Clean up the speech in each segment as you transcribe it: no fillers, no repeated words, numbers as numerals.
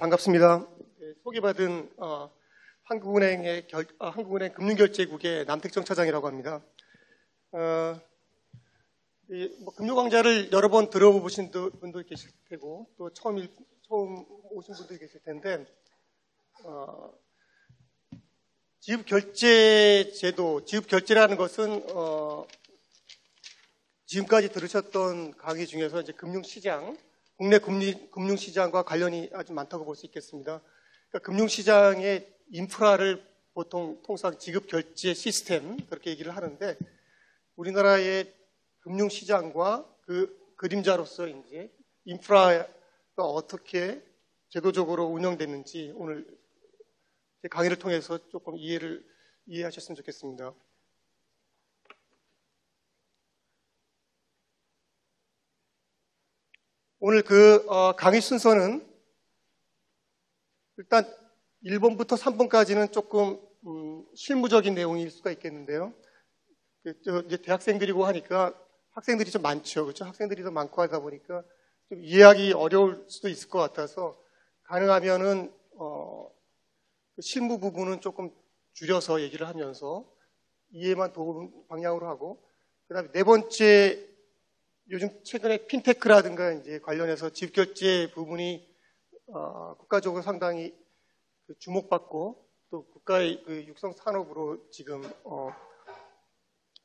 반갑습니다. 소개받은 한국은행 금융결제국의 남택정 차장이라고 합니다. 금융강좌를 여러 번 들어보신 분도 계실 테고 또 처음 오신 분도 계실 텐데 지급결제제도, 지급결제라는 것은 지금까지 들으셨던 강의 중에서 이제 금융시장, 국내 금융시장과 관련이 아주 많다고 볼 수 있겠습니다. 그러니까 금융시장의 인프라를 통상 지급결제 시스템 그렇게 얘기를 하는데 우리나라의 금융시장과 그 그림자로서 이제 인프라가 어떻게 제도적으로 운영됐는지 오늘 강의를 통해서 조금 이해하셨으면 좋겠습니다. 오늘 강의 순서는 일단 1번부터 3번까지는 조금 실무적인 내용일 수가 있겠는데요. 이제 대학생들이고 하니까 학생들이 좀 많죠. 그렇죠? 학생들이 더 많고 하다 보니까 좀 이해하기 어려울 수도 있을 것 같아서 가능하면은 실무 부분은 조금 줄여서 얘기를 하면서 이해만 도움 방향으로 하고 그다음에 네 번째 요즘 최근에 핀테크라든가 이제 관련해서 지급결제 부분이 국가적으로 상당히 주목받고 또 국가의 육성 산업으로 지금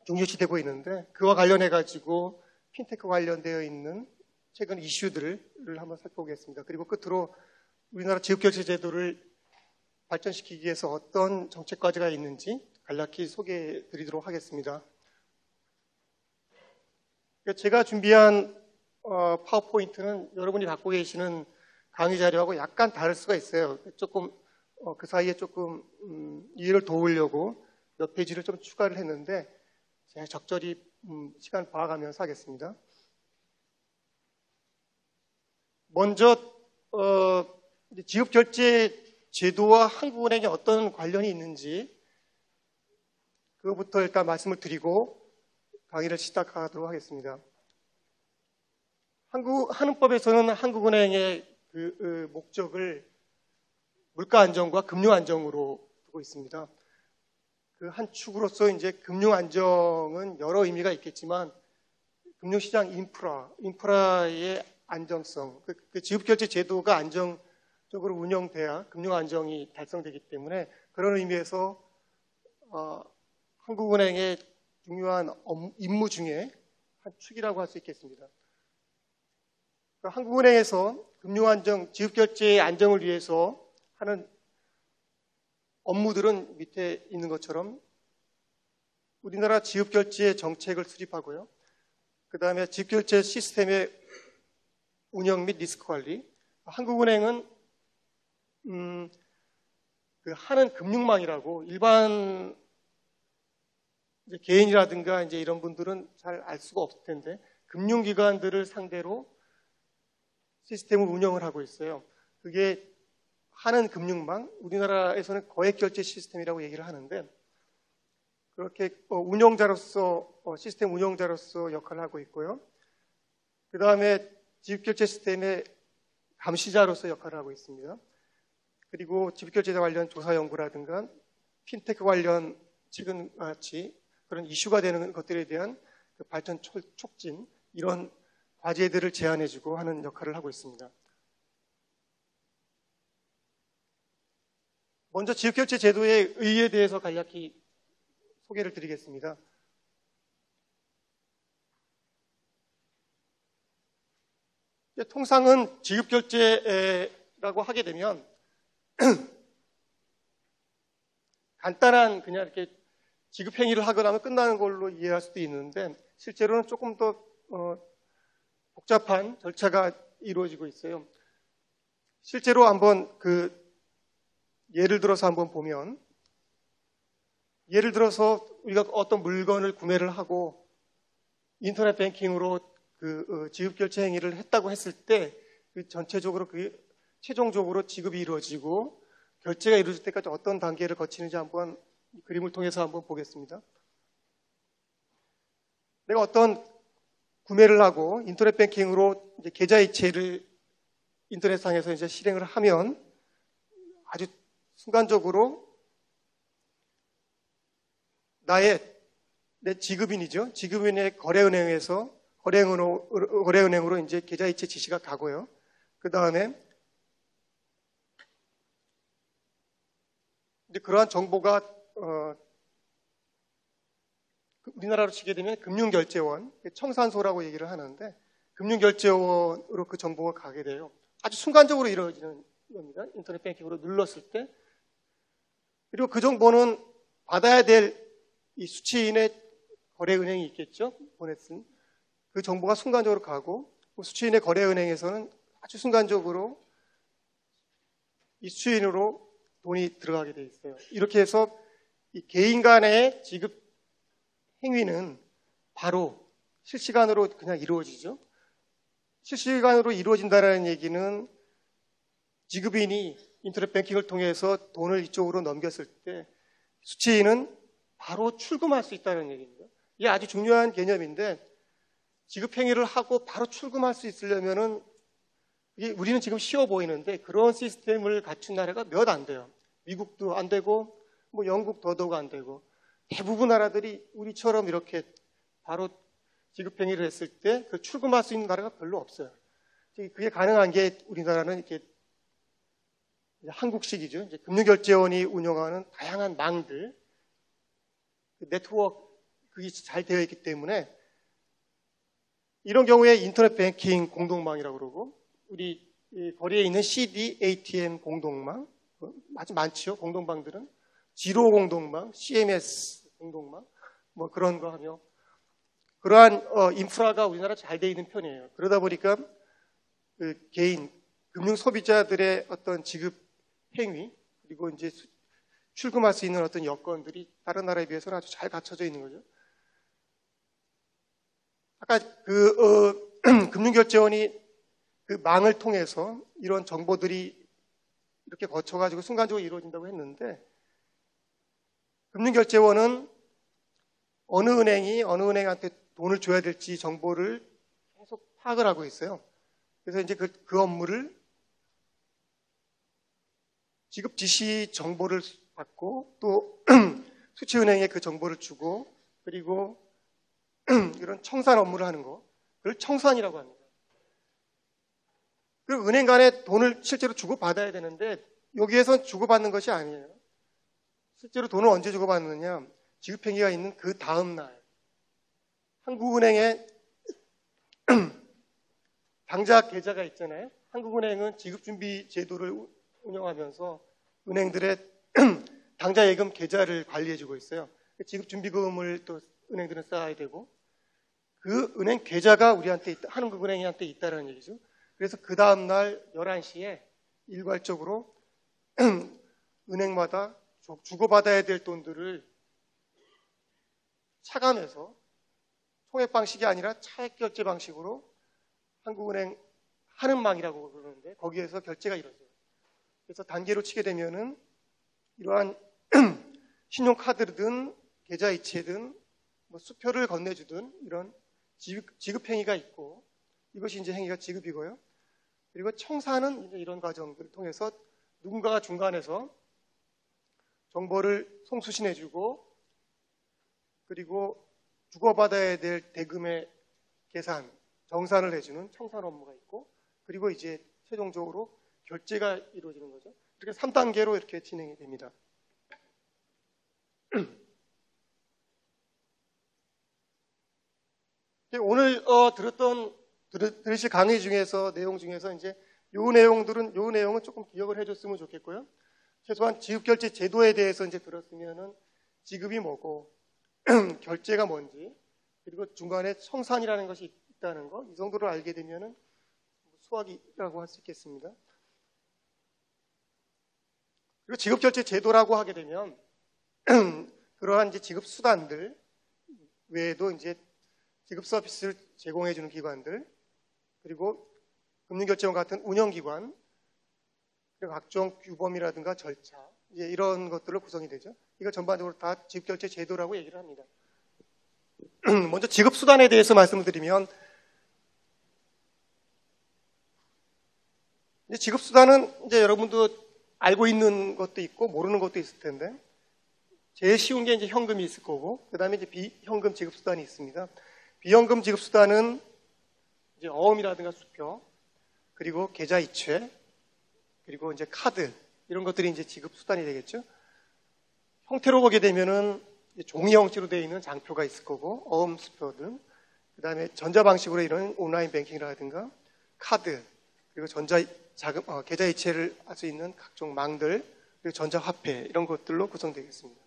중요시되고 있는데 그와 관련해 가지고 핀테크 관련되어 있는 최근 이슈들을 한번 살펴보겠습니다. 그리고 끝으로 우리나라 지급결제 제도를 발전시키기 위해서 어떤 정책 과제가 있는지 간략히 소개해 드리도록 하겠습니다. 제가 준비한 파워포인트는 여러분이 갖고 계시는 강의 자료하고 약간 다를 수가 있어요. 조금 그 사이에 조금 이해를 도우려고 몇 페이지를 좀 추가를 했는데 제가 적절히 시간 봐가면서 하겠습니다. 먼저 지급결제 제도와 한국은행에 어떤 관련이 있는지 그것부터 일단 말씀을 드리고 강의를 시작하도록 하겠습니다. 한은법에서는 한국은행의 목적을 물가 안정과 금융 안정으로 두고 있습니다. 그 한 축으로서 이제 금융 안정은 여러 의미가 있겠지만 금융시장 인프라의 안정성, 그 지급결제 제도가 안정적으로 운영돼야 금융 안정이 달성되기 때문에 그런 의미에서 한국은행의 중요한 임무 중에 한 축이라고 할 수 있겠습니다. 그러니까 한국은행에서 금융안정, 지급결제의 안정을 위해서 하는 업무들은 밑에 있는 것처럼 우리나라 지급결제 정책을 수립하고요. 그 다음에 지급결제 시스템의 운영 및 리스크 관리. 한국은행은 하는 금융망이라고 일반 이제 개인이라든가 이제 이런 분들은 잘 알 수가 없을 텐데 금융기관들을 상대로 시스템을 운영을 하고 있어요. 그게 하는 금융망, 우리나라에서는 거액결제 시스템이라고 얘기를 하는데 그렇게 시스템 운영자로서 역할을 하고 있고요. 그 다음에 지급결제 시스템의 감시자로서 역할을 하고 있습니다. 그리고 지급결제 관련 조사 연구라든가 핀테크 관련 최근 같이 그런 이슈가 되는 것들에 대한 발전 촉진 이런 과제들을 제안해주고 하는 역할을 하고 있습니다. 먼저 지급결제 제도의 의의에 대해서 간략히 소개를 드리겠습니다. 통상은 지급결제라고 하게 되면 간단한 그냥 이렇게 지급행위를 하거나 하면 끝나는 걸로 이해할 수도 있는데 실제로는 조금 더 복잡한 절차가 이루어지고 있어요. 실제로 한번 예를 들어서 한번 보면 예를 들어서 우리가 어떤 물건을 구매를 하고 인터넷 뱅킹으로 지급결제 행위를 했다고 했을 때 전체적으로 최종적으로 지급이 이루어지고 결제가 이루어질 때까지 어떤 단계를 거치는지 한번 그림을 통해서 한번 보겠습니다. 내가 어떤 구매를 하고 인터넷 뱅킹으로 이제 계좌이체를 인터넷상에서 이제 실행을 하면 아주 순간적으로 내 지급인이죠. 지급인의 거래은행으로 이제 계좌이체 지시가 가고요. 그 다음에 이제 그러한 정보가 우리나라로 치게 되면 금융결제원, 청산소라고 얘기를 하는데 금융결제원으로 그 정보가 가게 돼요. 아주 순간적으로 이루어지는 겁니다. 인터넷 뱅킹으로 눌렀을 때. 그리고 그 정보는 받아야 될 이 수취인의 거래은행이 있겠죠. 보냈은 그 정보가 순간적으로 가고 수취인의 거래은행에서는 아주 순간적으로 이 수취인으로 돈이 들어가게 돼 있어요. 이렇게 해서 이 개인 간의 지급 행위는 바로 실시간으로 그냥 이루어지죠. 실시간으로 이루어진다는 얘기는 지급인이 인터넷 뱅킹을 통해서 돈을 이쪽으로 넘겼을 때 수취인은 바로 출금할 수 있다는 얘기입니다. 이게 아주 중요한 개념인데 지급 행위를 하고 바로 출금할 수 있으려면은 우리는 지금 쉬워 보이는데 그런 시스템을 갖춘 나라가 몇 안 돼요. 미국도 안 되고 뭐 영국 더더욱 안 되고 대부분 나라들이 우리처럼 이렇게 바로 지급 행위를 했을 때 그 출금할 수 있는 나라가 별로 없어요. 그게 가능한 게 우리나라는 이렇게 한국식이죠. 이제 금융결제원이 운영하는 다양한 망들, 네트워크 그게 잘 되어 있기 때문에 이런 경우에 인터넷 뱅킹 공동망이라고 그러고 우리 거리에 있는 CD, ATM 공동망 아주 많죠. 공동망들은 지로 공동망, CMS 공동망 뭐 그런 거 하며 그러한 인프라가 우리나라 잘 되어 있는 편이에요. 그러다 보니까 그 개인 금융 소비자들의 어떤 지급 행위 그리고 이제 출금할 수 있는 어떤 여건들이 다른 나라에 비해서는 아주 잘 갖춰져 있는 거죠. 아까 금융결제원이 그 망을 통해서 이런 정보들이 이렇게 거쳐가지고 순간적으로 이루어진다고 했는데 금융결제원은 어느 은행이 어느 은행한테 돈을 줘야 될지 정보를 계속 파악을 하고 있어요. 그래서 이제 그 업무를 지급 지시 정보를 받고 또 수취은행에 그 정보를 주고 그리고 이런 청산 업무를 하는 거 그걸 청산이라고 합니다. 그리고 은행 간에 돈을 실제로 주고받아야 되는데 여기에선 주고받는 것이 아니에요. 실제로 돈을 언제 주고받느냐 지급행위가 있는 그 다음 날 한국은행에 당좌 계좌가 있잖아요. 한국은행은 지급준비 제도를 운영하면서 은행들의 당좌 예금 계좌를 관리해주고 있어요. 지급준비금을 또 은행들은 쌓아야 되고 그 은행 계좌가 우리한테 있다, 한국은행한테 있다는 얘기죠. 그래서 그 다음날 11시에 일괄적으로 은행마다 주고받아야 될 돈들을 차감해서 총액 방식이 아니라 차액 결제 방식으로 한국은행 한은망이라고 그러는데 거기에서 결제가 이루어져요. 그래서 단계로 치게 되면은 이러한 신용카드든 계좌이체든 뭐 수표를 건네주든 이런 지급행위가 있고 이것이 이제 행위가 지급이고요. 그리고 청산은 이제 이런 과정들을 통해서 누군가가 중간에서 정보를 송수신해주고 그리고 주고받아야 될 대금의 계산, 정산을 해주는 청산 업무가 있고 그리고 이제 최종적으로 결제가 이루어지는 거죠. 이렇게 3단계로 이렇게 진행이 됩니다. 오늘 들으실 강의 중에서 내용 중에서 이제 요 내용은 조금 기억을 해줬으면 좋겠고요. 최소한 지급결제 제도에 대해서 이제 들었으면은 지급이 뭐고 결제가 뭔지 그리고 중간에 청산이라는 것이 있다는 거 이 정도를 알게 되면은 수학이라고 할 수 있겠습니다. 그리고 지급결제 제도라고 하게 되면 그러한 이제 지급 수단들 외에도 이제 지급 서비스를 제공해주는 기관들 그리고 금융결제원 같은 운영기관 그리고 각종 규범이라든가 절차 이제 이런 것들로 구성이 되죠. 이거 전반적으로 다 지급결제 제도라고 얘기를 합니다. 먼저 지급 수단에 대해서 말씀을 드리면 지급 수단은 이제 여러분도 알고 있는 것도 있고 모르는 것도 있을 텐데 제일 쉬운 게 이제 현금이 있을 거고 그 다음에 이제 비현금 지급수단이 있습니다. 비현금 지급수단은 이제 어음이라든가 수표 그리고 계좌이체 그리고 이제 카드 이런 것들이 이제 지급수단이 되겠죠. 형태로 보게 되면은 종이 형식으로 되어 있는 장표가 있을 거고 어음 수표들 그 다음에 전자방식으로 이런 온라인 뱅킹이라든가 카드 그리고 계좌이체를 할 수 있는 각종 망들 그리고 전자화폐 이런 것들로 구성되겠습니다.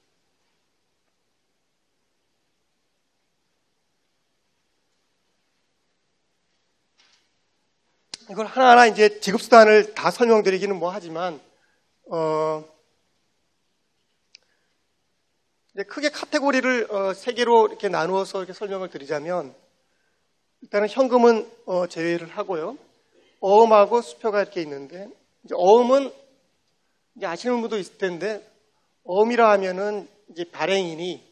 이걸 하나하나 이제 지급수단을 다 설명드리기는 뭐 하지만 이제 크게 카테고리를 세 개로 이렇게 나누어서 이렇게 설명을 드리자면 일단은 현금은 제외를 하고요. 어음하고 수표가 이렇게 있는데 이제 어음은 이제 아시는 분도 있을 텐데 어음이라 하면은 이제 발행인이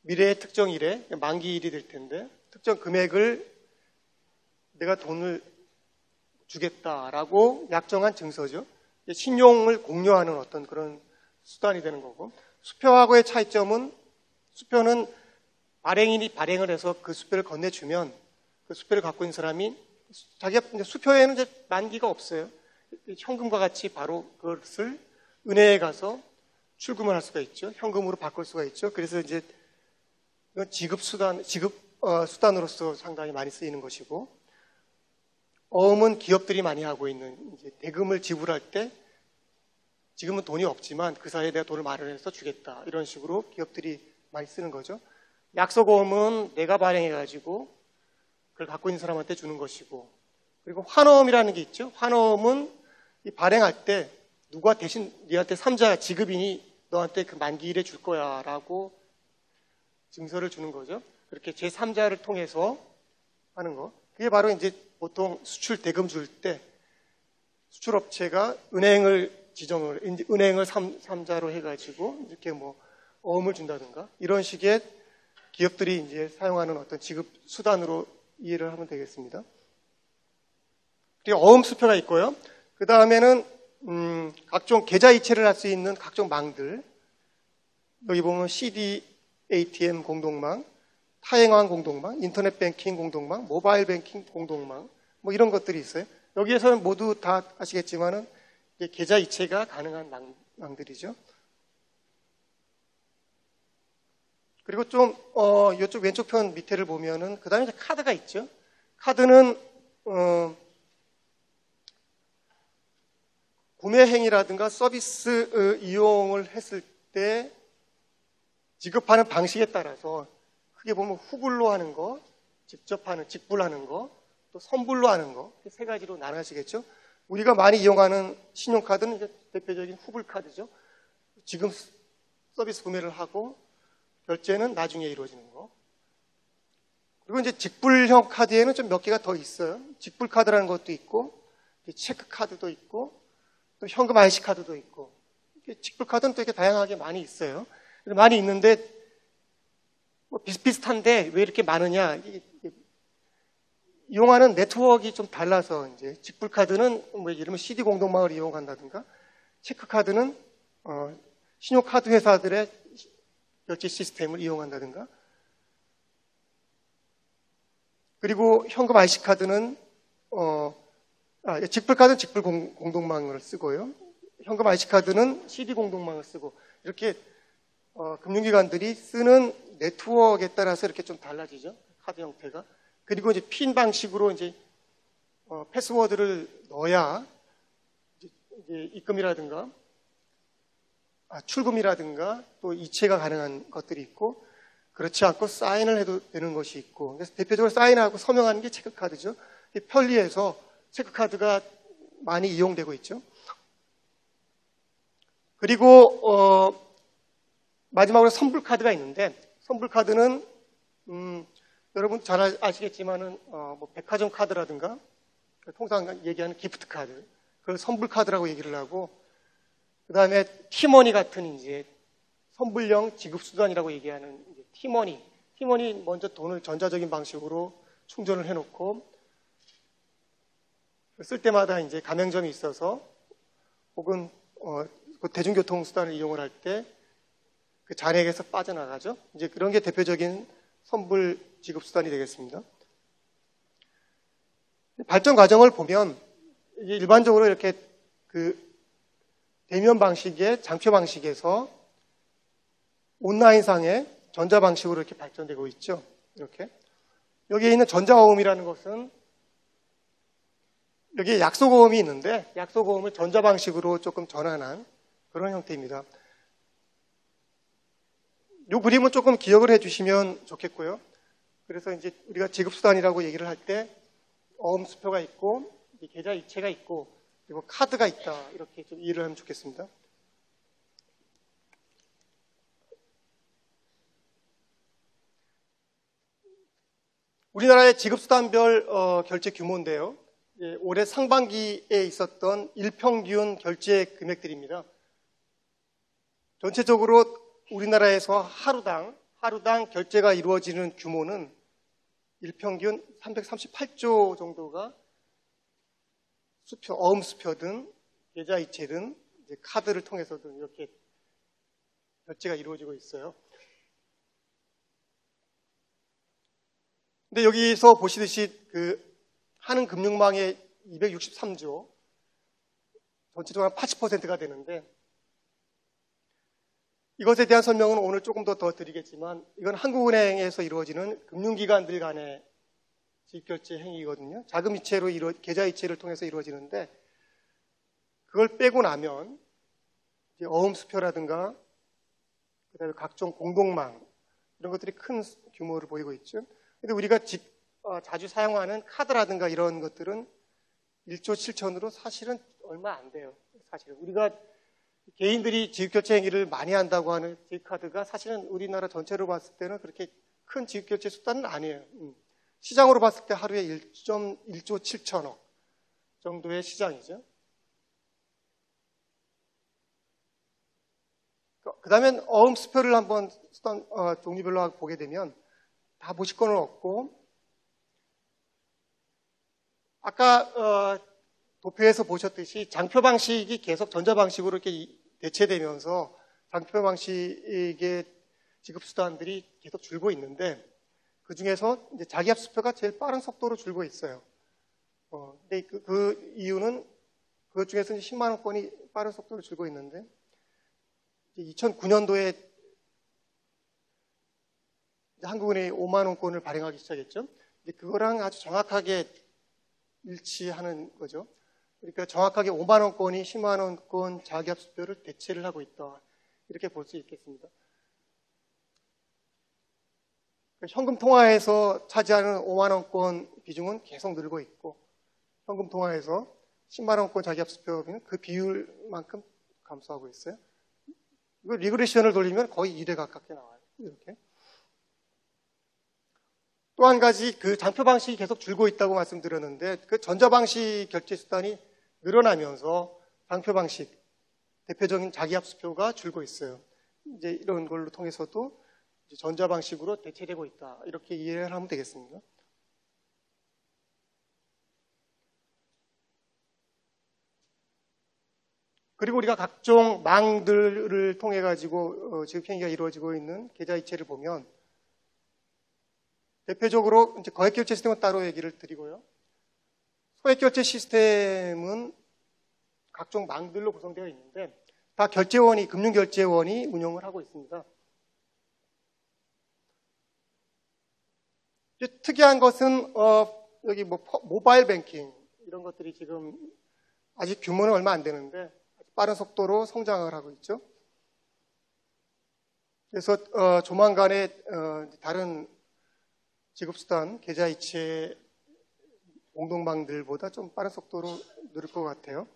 미래의 특정일에 만기일이 될 텐데 특정 금액을 내가 돈을 주겠다라고 약정한 증서죠. 신용을 공유하는 어떤 그런 수단이 되는 거고 수표하고의 차이점은 수표는 발행인이 발행을 해서 그 수표를 건네주면 그 수표를 갖고 있는 사람이 자기가 수표에는 이제 만기가 없어요. 현금과 같이 바로 그것을 은행에 가서 출금을 할 수가 있죠. 현금으로 바꿀 수가 있죠. 그래서 이제 수단으로서 상당히 많이 쓰이는 것이고 어음은 기업들이 많이 하고 있는 이제 대금을 지불할 때 지금은 돈이 없지만 그 사이에 내가 돈을 마련해서 주겠다 이런 식으로 기업들이 많이 쓰는 거죠. 약속어음은 내가 발행해가지고 그걸 갖고 있는 사람한테 주는 것이고 그리고 환어음이라는 게 있죠. 환어음은 이 발행할 때 누가 대신 네한테 삼자 지급인이 너한테 그 만기일에 줄 거야 라고 증서를 주는 거죠. 그렇게 제3자를 통해서 하는 거. 그게 바로 이제 보통 수출 대금 줄 때 수출업체가 은행을 은행을 3자로 해가지고 이렇게 뭐 어음을 준다든가 이런 식의 기업들이 이제 사용하는 어떤 지급 수단으로 이해를 하면 되겠습니다. 그리고 어음 수표가 있고요. 그 다음에는 각종 계좌 이체를 할 수 있는 각종 망들 여기 보면 CD, ATM 공동망, 타행왕 공동망, 인터넷 뱅킹 공동망, 모바일 뱅킹 공동망 뭐 이런 것들이 있어요. 여기에서는 모두 다 아시겠지만은 계좌 이체가 가능한 망들이죠. 그리고 좀 이쪽 왼쪽 편 밑에를 보면은 그 다음에 카드가 있죠. 카드는 구매 행위라든가 서비스 이용을 했을 때 지급하는 방식에 따라서 크게 보면 후불로 하는 거, 직접 하는 직불하는 거, 또 선불로 하는 거 세 가지로 나눠지겠죠. 우리가 많이 이용하는 신용카드는 이제 대표적인 후불카드죠. 지금 서비스 구매를 하고 결제는 나중에 이루어지는 거. 그리고 이제 직불형 카드에는 좀 몇 개가 더 있어요. 직불카드라는 것도 있고, 체크카드도 있고, 또 현금 IC카드도 있고. 직불카드는 또 이렇게 다양하게 많이 있어요. 많이 있는데, 뭐 비슷비슷한데 왜 이렇게 많으냐. 이용하는 네트워크가 좀 달라서 이제 직불카드는 뭐 예를 들면 CD 공동망을 이용한다든가, 체크카드는 신용카드 회사들의 결제 시스템을 이용한다든가, 그리고 현금 IC카드는 직불카드는 직불 공동망을 쓰고요. 현금 IC카드는 CD 공동망을 쓰고 이렇게 금융기관들이 쓰는 네트워크에 따라서 이렇게 좀 달라지죠. 카드 형태가. 그리고 이제 핀 방식으로 이제 패스워드를 넣어야 이제 입금이라든가 출금이라든가 또 이체가 가능한 것들이 있고 그렇지 않고 사인을 해도 되는 것이 있고 그래서 대표적으로 사인하고 서명하는 게 체크카드죠. 편리해서 체크카드가 많이 이용되고 있죠. 그리고 마지막으로 선불카드가 있는데 선불카드는 여러분 잘 아시겠지만은 뭐 백화점 카드라든가 통상 얘기하는 기프트 카드 그걸 선불카드라고 얘기를 하고 그 다음에 티머니 같은 이제 선불형 지급수단이라고 얘기하는 이제 티머니 먼저 돈을 전자적인 방식으로 충전을 해놓고 쓸 때마다 이제 가맹점이 있어서 혹은 그 대중교통 수단을 이용을 할 때 그 잔액에서 빠져나가죠. 이제 그런 게 대표적인 선불 지급 수단이 되겠습니다. 발전 과정을 보면 이게 일반적으로 이렇게 그 대면 방식의 장표 방식에서 온라인상의 전자 방식으로 이렇게 발전되고 있죠. 이렇게 여기에 있는 전자호음이라는 것은 여기에 약소고음이 있는데 약소고음을 전자 방식으로 조금 전환한 그런 형태입니다. 이 그림은 조금 기억을 해주시면 좋겠고요. 그래서 이제 우리가 지급수단이라고 얘기를 할 때 어음수표가 있고 계좌 이체가 있고 그리고 카드가 있다 이렇게 좀 이해를 하면 좋겠습니다. 우리나라의 지급수단별 결제 규모인데요. 올해 상반기에 있었던 일평균 결제 금액들입니다. 전체적으로 우리나라에서 하루당 결제가 이루어지는 규모는 일평균 338조 정도가 어음수표든 계좌이체든 카드를 통해서든 이렇게 결제가 이루어지고 있어요. 근데 여기서 보시듯이 그 한은금융망의 263조, 전체적으로 한 80%가 되는데 이것에 대한 설명은 오늘 조금 더 드리겠지만 이건 한국은행에서 이루어지는 금융기관들 간의 지급결제 행위거든요. 자금이체로 계좌이체를 통해서 이루어지는데 그걸 빼고 나면 어음수표라든가 그다음에 각종 공동망 이런 것들이 큰 규모를 보이고 있죠. 근데 우리가 자주 사용하는 카드라든가 이런 것들은 1조 7천으로 사실은 얼마 안 돼요. 사실은 우리가 개인들이 지급결제 행위를 많이 한다고 하는 지급카드가 사실은 우리나라 전체로 봤을 때는 그렇게 큰 지급결제 수단은 아니에요. 시장으로 봤을 때 하루에 1조 7천억 정도의 시장이죠. 그 다음에 어음수표를 한번 수단 종류별로 보게 되면 다 보실 거는 없고 아까 도표에서 보셨듯이 장표 방식이 계속 전자 방식으로 이렇게 대체되면서 장표 방식의 지급 수단들이 계속 줄고 있는데 그 중에서 이제 자기압수표가 제일 빠른 속도로 줄고 있어요. 근데 그 이유는 그 중에서 10만 원권이 빠른 속도로 줄고 있는데 2009년도에 한국은행이 5만 원권을 발행하기 시작했죠. 그거랑 아주 정확하게 일치하는 거죠. 그러니까 정확하게 5만 원권이 10만 원권 자기압수표를 대체를 하고 있다. 이렇게 볼 수 있겠습니다. 현금 통화에서 차지하는 5만 원권 비중은 계속 늘고 있고 현금 통화에서 10만 원권 자기압수표는 그 비율만큼 감소하고 있어요. 이거 리그레션을 돌리면 거의 2대 가깝게 나와요. 이렇게. 또 한 가지 그 장표 방식이 계속 줄고 있다고 말씀드렸는데 그 전자 방식 결제 수단이 늘어나면서 장표 방식 대표적인 자기압수표가 줄고 있어요. 이제 이런 걸로 통해서도 이제 전자 방식으로 대체되고 있다. 이렇게 이해를 하면 되겠습니다. 그리고 우리가 각종 망들을 통해 가지고 지급행위가 이루어지고 있는 계좌이체를 보면 대표적으로 이제 거액결제 시스템은 따로 얘기를 드리고요. 소액결제 시스템은 각종 망들로 구성되어 있는데 다 결제원이 금융결제원이 운영을 하고 있습니다. 특이한 것은 여기 뭐 모바일 뱅킹 이런 것들이 지금 아직 규모는 얼마 안 되는데 빠른 속도로 성장을 하고 있죠. 그래서 조만간에 다른 지급수단, 계좌이체 공동망들보다 좀 빠른 속도로 늘을 것 같아요.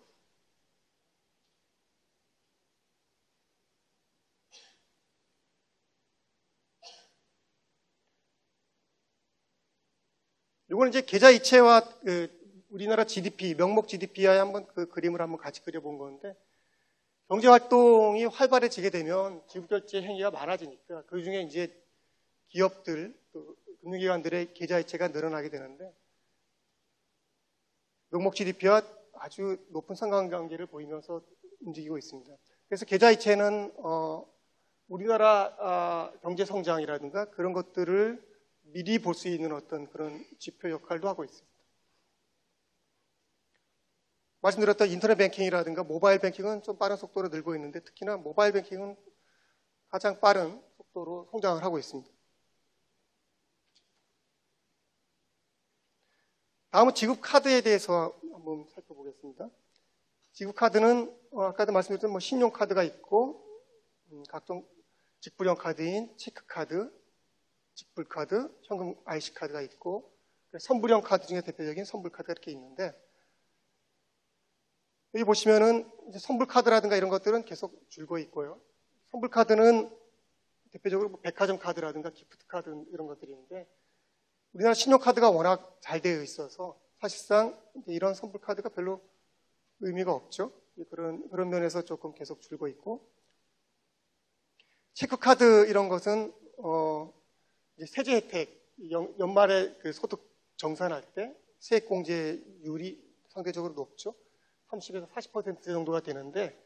이거는 이제 계좌이체와 우리나라 GDP, 명목 GDP와의 한번 그 그림을 한번 같이 그려본 건데 경제활동이 활발해지게 되면 지급결제 행위가 많아지니까 그 중에 이제 기업들, 또 금융기관들의 계좌이체가 늘어나게 되는데 명목 GDP와 아주 높은 상관관계를 보이면서 움직이고 있습니다. 그래서 계좌이체는 우리나라 경제 성장이라든가 그런 것들을 미리 볼 수 있는 어떤 그런 지표 역할도 하고 있습니다. 말씀드렸던 인터넷 뱅킹이라든가 모바일 뱅킹은 좀 빠른 속도로 늘고 있는데 특히나 모바일 뱅킹은 가장 빠른 속도로 성장을 하고 있습니다. 다음은 지급카드에 대해서 한번 살펴보겠습니다. 지급카드는 아까도 말씀드렸던 신용카드가 있고 각종 직불형 카드인 체크카드, 직불카드, 현금 IC카드가 있고 선불형 카드 중에 대표적인 선불카드가 이렇게 있는데 여기 보시면은 이제 선불카드라든가 이런 것들은 계속 줄고 있고요. 선불카드는 대표적으로 백화점 카드라든가 기프트 카드 이런 것들이 있는데 우리나라 신용카드가 워낙 잘 되어 있어서 사실상 이런 선불카드가 별로 의미가 없죠. 그런 면에서 조금 계속 줄고 있고 체크카드 이런 것은 이제 세제 혜택 연말에 그 소득 정산할 때 세액공제율이 상대적으로 높죠. 30에서 40% 정도가 되는데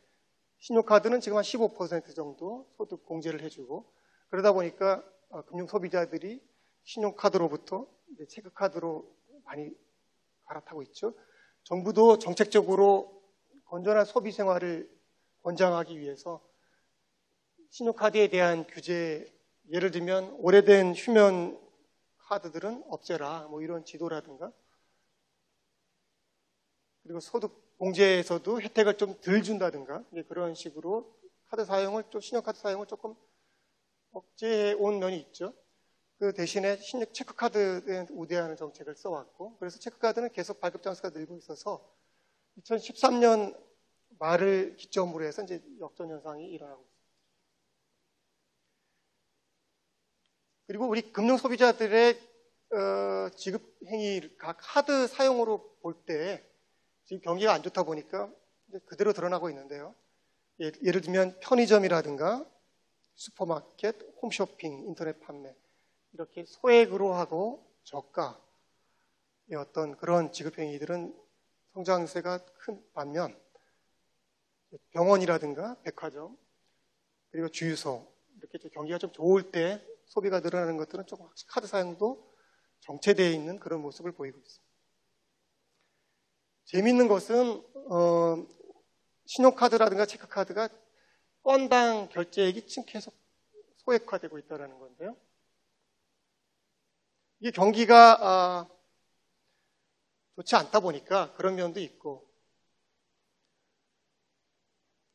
신용카드는 지금 한 15% 정도 소득 공제를 해주고 그러다 보니까 금융 소비자들이 신용카드로부터 이제 체크카드로 많이 갈아타고 있죠. 정부도 정책적으로 건전한 소비 생활을 권장하기 위해서 신용카드에 대한 규제, 예를 들면 오래된 휴면 카드들은 없애라, 뭐 이런 지도라든가 그리고 소득 공제에서도 혜택을 좀 덜 준다든가 그런 식으로 카드 사용을 좀 신용카드 사용을 조금 억제해 온 면이 있죠. 그 대신에 체크카드에 우대하는 정책을 써왔고 그래서 체크카드는 계속 발급 장수가 늘고 있어서 2013년 말을 기점으로 해서 이제 역전 현상이 일어나고 있습니다. 그리고 우리 금융 소비자들의 지급 행위, 카드 사용으로 볼 때 지금 경기가 안 좋다 보니까 그대로 드러나고 있는데요. 예를 들면 편의점이라든가 슈퍼마켓, 홈쇼핑, 인터넷 판매 이렇게 소액으로 하고 저가의 어떤 그런 지급 행위들은 성장세가 큰 반면 병원이라든가 백화점 그리고 주유소 이렇게 경기가 좀 좋을 때 소비가 늘어나는 것들은 조금 카드 사용도 정체되어 있는 그런 모습을 보이고 있습니다. 재미있는 것은 신용카드라든가 체크카드가 건당 결제액이 지금 계속 소액화되고 있다는 건데요. 이게 경기가 좋지 않다 보니까 그런 면도 있고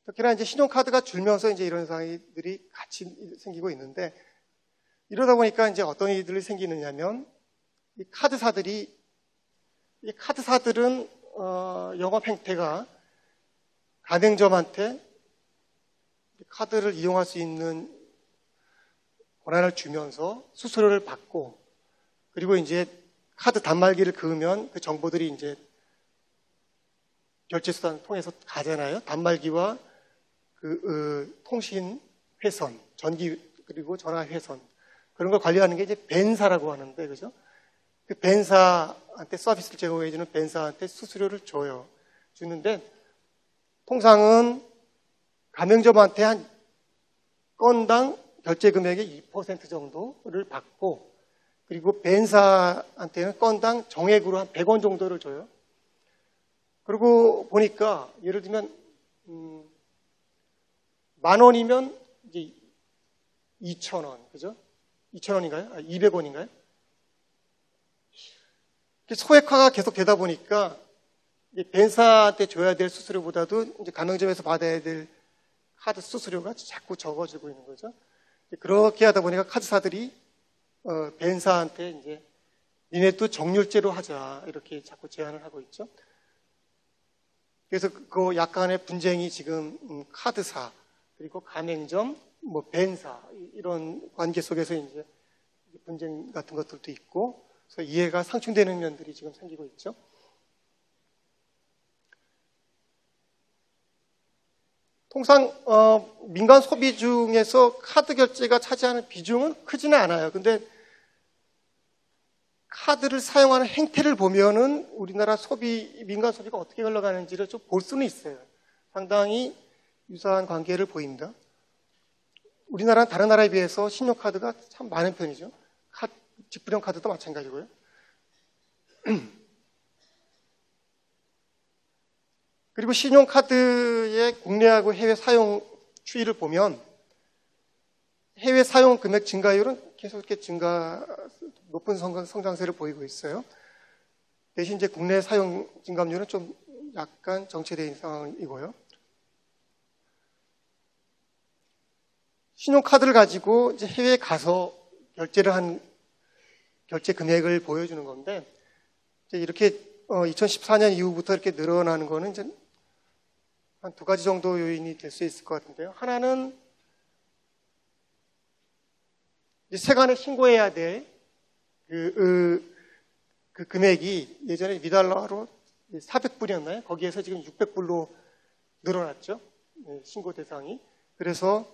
특히나 이제 신용카드가 줄면서 이제 이런 상황들이 같이 생기고 있는데 이러다 보니까 이제 어떤 일들이 생기느냐면 이 카드사들은 영업 행태가 가맹점한테 카드를 이용할 수 있는 권한을 주면서 수수료를 받고 그리고 이제 카드 단말기를 그으면 그 정보들이 이제 결제수단을 통해서 가잖아요. 단말기와 통신 회선, 전기 그리고 전화 회선 그런 걸 관리하는 게 이제 벤사라고 하는데 그죠? 그 벤사한테 서비스를 제공해주는 벤사한테 수수료를 주는데 통상은 가맹점한테 한 건당 결제 금액의 2% 정도를 받고 그리고 벤사한테는 건당 정액으로 한 100원 정도를 줘요. 그리고 보니까 예를 들면 10,000원이면 이제 2,000원, 그죠? 2,000원인가요? 200원인가요? 소액화가 계속 되다 보니까 벤사한테 줘야 될 수수료보다도 이제 가맹점에서 받아야 될 카드 수수료가 자꾸 적어지고 있는 거죠. 그렇게 하다 보니까 카드사들이 벤사한테 이제 니네 또 정률제로 하자 이렇게 자꾸 제안을 하고 있죠. 그래서 그 약간의 분쟁이 지금 카드사 그리고 가맹점, 뭐 벤사 이런 관계 속에서 이제 분쟁 같은 것들도 있고 그래서 이해가 상충되는 면들이 지금 생기고 있죠. 통상 민간 소비 중에서 카드 결제가 차지하는 비중은 크지는 않아요. 근데 카드를 사용하는 행태를 보면은 우리나라 민간 소비가 어떻게 흘러가는지를 좀 볼 수는 있어요. 상당히 유사한 관계를 보입니다. 우리나라는 다른 나라에 비해서 신용카드가 참 많은 편이죠. 직불형 카드도 마찬가지고요. 그리고 신용카드의 국내하고 해외 사용 추이를 보면 해외 사용 금액 증가율은 계속 이렇게 높은 성장세를 보이고 있어요. 대신 이제 국내 사용 증감률은 좀 약간 정체되어 있는 상황이고요. 신용카드를 가지고 이제 해외에 가서 결제를 한 결제 금액을 보여주는 건데, 이제 이렇게 2014년 이후부터 이렇게 늘어나는 거는 이제 한 두 가지 정도 요인이 될 수 있을 것 같은데요. 하나는 이제 세관에 신고해야 될 그 금액이 예전에 미달러로 400불이었나요? 거기에서 지금 600불로 늘어났죠. 신고 대상이. 그래서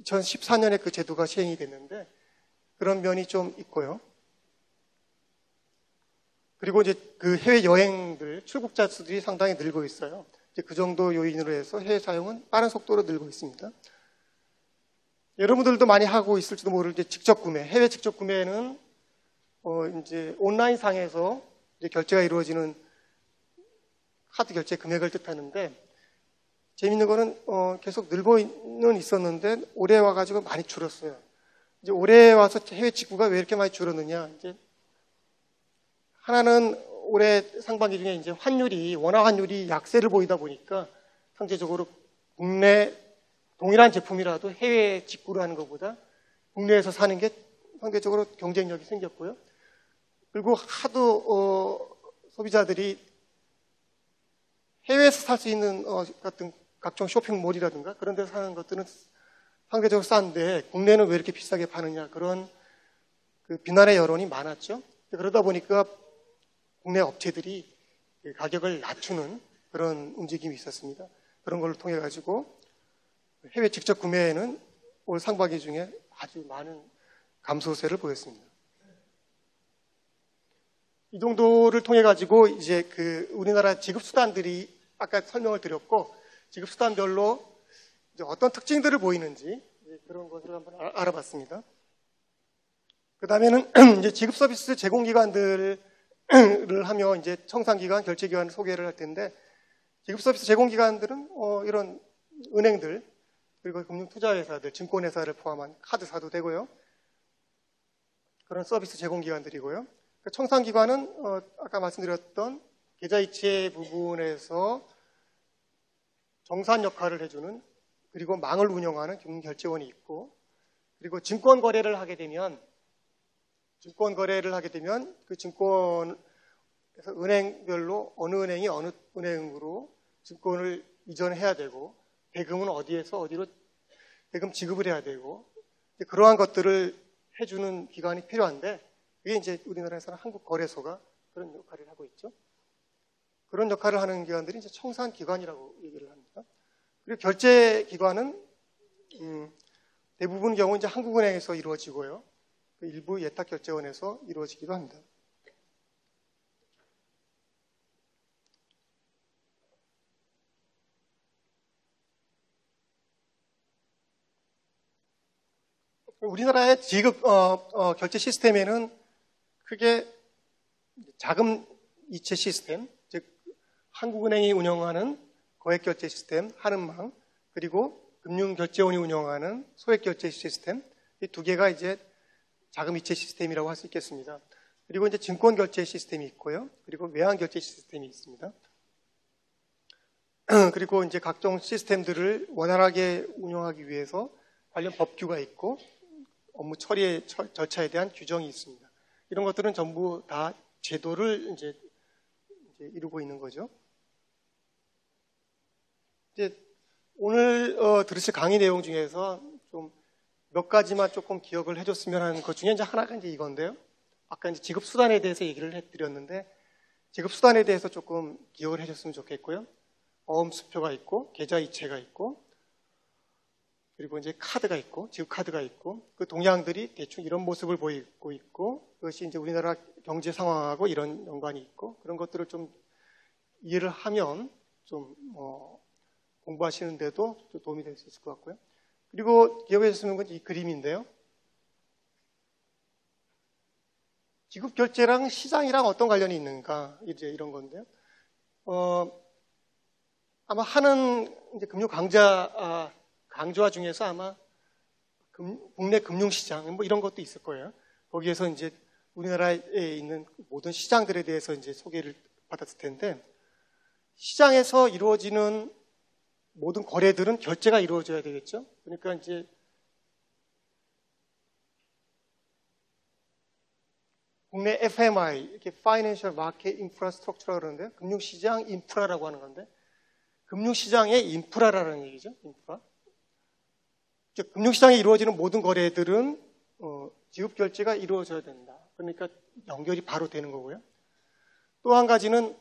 2014년에 그 제도가 시행이 됐는데 그런 면이 좀 있고요. 그리고 이제 그 해외 여행들, 출국자 수들이 상당히 늘고 있어요. 이제 그 정도 요인으로 해서 해외 사용은 빠른 속도로 늘고 있습니다. 여러분들도 많이 하고 있을지도 모를 이제 직접 구매, 해외 직접 구매는 이제 온라인 상에서 이제 결제가 이루어지는 카드 결제 금액을 뜻하는데, 재밌는 거는 계속 늘고는 있었는데 올해 와가지고 많이 줄었어요. 이제 올해 와서 해외 직구가 왜 이렇게 많이 줄었느냐? 이제 하나는 올해 상반기 중에 이제 원화 환율이 약세를 보이다 보니까 상대적으로 국내 동일한 제품이라도 해외 직구를 하는 것보다 국내에서 사는 게 상대적으로 경쟁력이 생겼고요. 그리고 하도 소비자들이 해외에서 살 수 있는 같은 각종 쇼핑몰이라든가 그런 데서 사는 것들은 상대적으로 싼데 국내는 왜 이렇게 비싸게 파느냐, 그런 그 비난의 여론이 많았죠. 그러다 보니까 국내 업체들이 가격을 낮추는 그런 움직임이 있었습니다. 그런 걸 통해 가지고 해외 직접 구매에는 올 상반기 중에 아주 많은 감소세를 보였습니다. 이 정도를 통해 가지고 이제 그 우리나라 지급 수단들이 아까 설명을 드렸고, 지급 수단별로 이제 어떤 특징들을 보이는지 그런 것을 한번 알아봤습니다. 그 다음에는 이제 지급 서비스 제공기관들을 하며 이제 청산기관, 결제기관을 소개를 할 텐데, 지급 서비스 제공기관들은 이런 은행들, 그리고 금융투자회사들, 증권회사를 포함한 카드사도 되고요. 그런 서비스 제공기관들이고요. 청산기관은 아까 말씀드렸던 계좌이체 부분에서 정산 역할을 해주는, 그리고 망을 운영하는 금융결제원이 있고, 그리고 증권 거래를 하게 되면 그 증권에서 은행별로 어느 은행이 어느 은행으로 증권을 이전해야 되고, 대금은 어디에서 어디로 대금 지급을 해야 되고, 그러한 것들을 해주는 기관이 필요한데, 그게 이제 우리나라에서는 한국거래소가 그런 역할을 하고 있죠. 그런 역할을 하는 기관들이 이제 청산기관이라고 얘기를 합니다. 그리고 결제기관은 대부분 경우 이제 한국은행에서 이루어지고요. 일부 예탁결제원에서 이루어지기도 합니다. 우리나라의 지급 결제 시스템에는 크게 자금 이체 시스템, 즉 한국은행이 운영하는 거액결제 시스템 한은망, 그리고 금융결제원이 운영하는 소액결제 시스템, 이 두 개가 이제 자금 이체 시스템이라고 할 수 있겠습니다. 그리고 이제 증권결제 시스템이 있고요. 그리고 외환결제 시스템이 있습니다. 그리고 이제 각종 시스템들을 원활하게 운영하기 위해서 관련 법규가 있고 업무 처리의 절차에 대한 규정이 있습니다. 이런 것들은 전부 다 제도를 이제 이루고 있는 거죠. 이제 오늘 들으실 강의 내용 중에서 좀 몇 가지만 조금 기억을 해줬으면 하는 것 중에 이제 하나가 이제 이건데요. 아까 이제 지급 수단에 대해서 얘기를 해드렸는데, 지급 수단에 대해서 조금 기억을 해줬으면 좋겠고요. 어음수표가 있고, 계좌 이체가 있고, 그리고 이제 카드가 있고, 지급 카드가 있고, 그 동향들이 대충 이런 모습을 보이고 있고, 그것이 이제 우리나라 경제 상황하고 이런 연관이 있고, 그런 것들을 좀 이해를 하면 좀 공부하시는데도 좀 도움이 될 수 있을 것 같고요. 그리고 기억해 주시는 건 이 그림인데요. 지급 결제랑 시장이랑 어떤 관련이 있는가, 이제 이런 건데요. 아마 하는 이제 금융 강좌 중에서 아마 국내 금융시장 뭐 이런 것도 있을 거예요. 거기에서 이제 우리나라에 있는 모든 시장들에 대해서 이제 소개를 받았을 텐데, 시장에서 이루어지는 모든 거래들은 결제가 이루어져야 되겠죠. 그러니까 이제 국내 FMI, 이렇게 Financial Market Infrastructure라고 그러는데, 금융시장 인프라라고 하는 건데, 금융시장의 인프라라는 얘기죠. 인프라. 금융시장에 이루어지는 모든 거래들은 지급결제가 이루어져야 된다. 그러니까 연결이 바로 되는 거고요. 또 한 가지는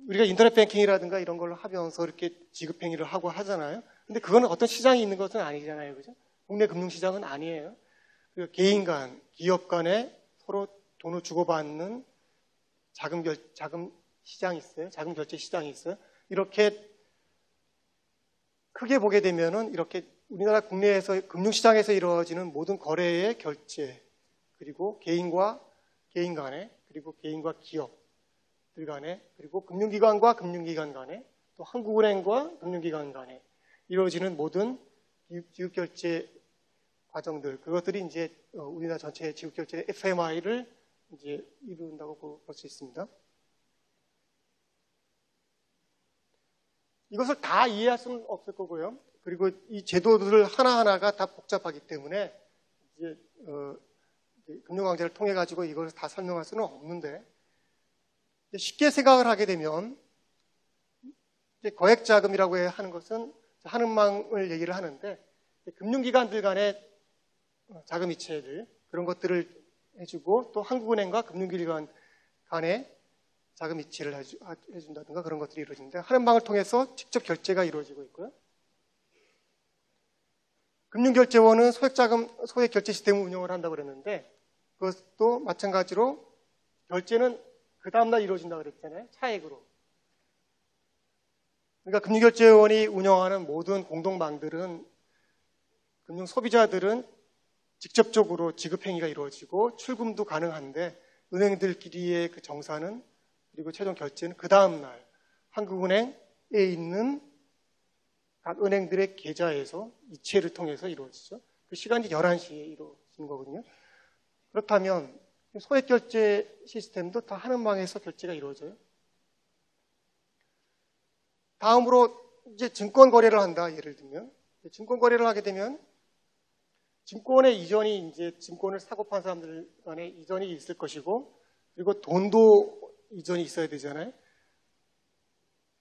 우리가 인터넷 뱅킹이라든가 이런 걸로 하면서 이렇게 지급행위를 하고 하잖아요. 근데 그거는 어떤 시장이 있는 것은 아니잖아요. 그죠? 국내 금융시장은 아니에요. 개인 간, 기업 간에 서로 돈을 주고받는 자금 시장이 있어요. 자금 결제 시장이 있어요. 이렇게 크게 보게 되면은 이렇게 우리나라 국내에서 금융시장에서 이루어지는 모든 거래의 결제, 그리고 개인과 개인 간에, 그리고 개인과 기업들 간에, 그리고 금융기관과 금융기관 간에, 또 한국은행과 금융기관 간에 이루어지는 모든 지급결제 과정들, 그것들이 이제 우리나라 전체 지급결제 FMI를 이제 이룬다고 볼 수 있습니다. 이것을 다 이해할 수는 없을 거고요. 그리고 이 제도들 하나하나가 다 복잡하기 때문에 이제 금융강좌를 통해 가지고 이걸 다 설명할 수는 없는데, 쉽게 생각을 하게 되면 거액자금이라고 하는 것은 한은망을 얘기를 하는데, 금융기관들 간의 자금이체들, 그런 것들을 해주고, 또 한국은행과 금융기관 간의 자금이체를 해준다든가 그런 것들이 이루어지는데, 한은망을 통해서 직접 결제가 이루어지고 있고요. 금융결제원은 소액 결제 시스템을 운영을 한다고 그랬는데, 그것도 마찬가지로 결제는 그 다음날 이루어진다고 그랬잖아요. 차액으로. 그러니까 금융결제원이 운영하는 모든 공동망들은, 금융 소비자들은 직접적으로 지급행위가 이루어지고 출금도 가능한데, 은행들끼리의 그 정산은, 그리고 최종 결제는 그 다음날 한국은행에 있는 각 은행들의 계좌에서 이체를 통해서 이루어지죠. 그 시간이 11시에 이루어지는 거거든요. 그렇다면 소액 결제 시스템도 다 한은망에서 결제가 이루어져요. 다음으로 이제 증권 거래를 한다. 예를 들면 증권 거래를 하게 되면 증권의 이전이, 이제 증권을 사고 판 사람들 간에 이전이 있을 것이고, 그리고 돈도 이전이 있어야 되잖아요.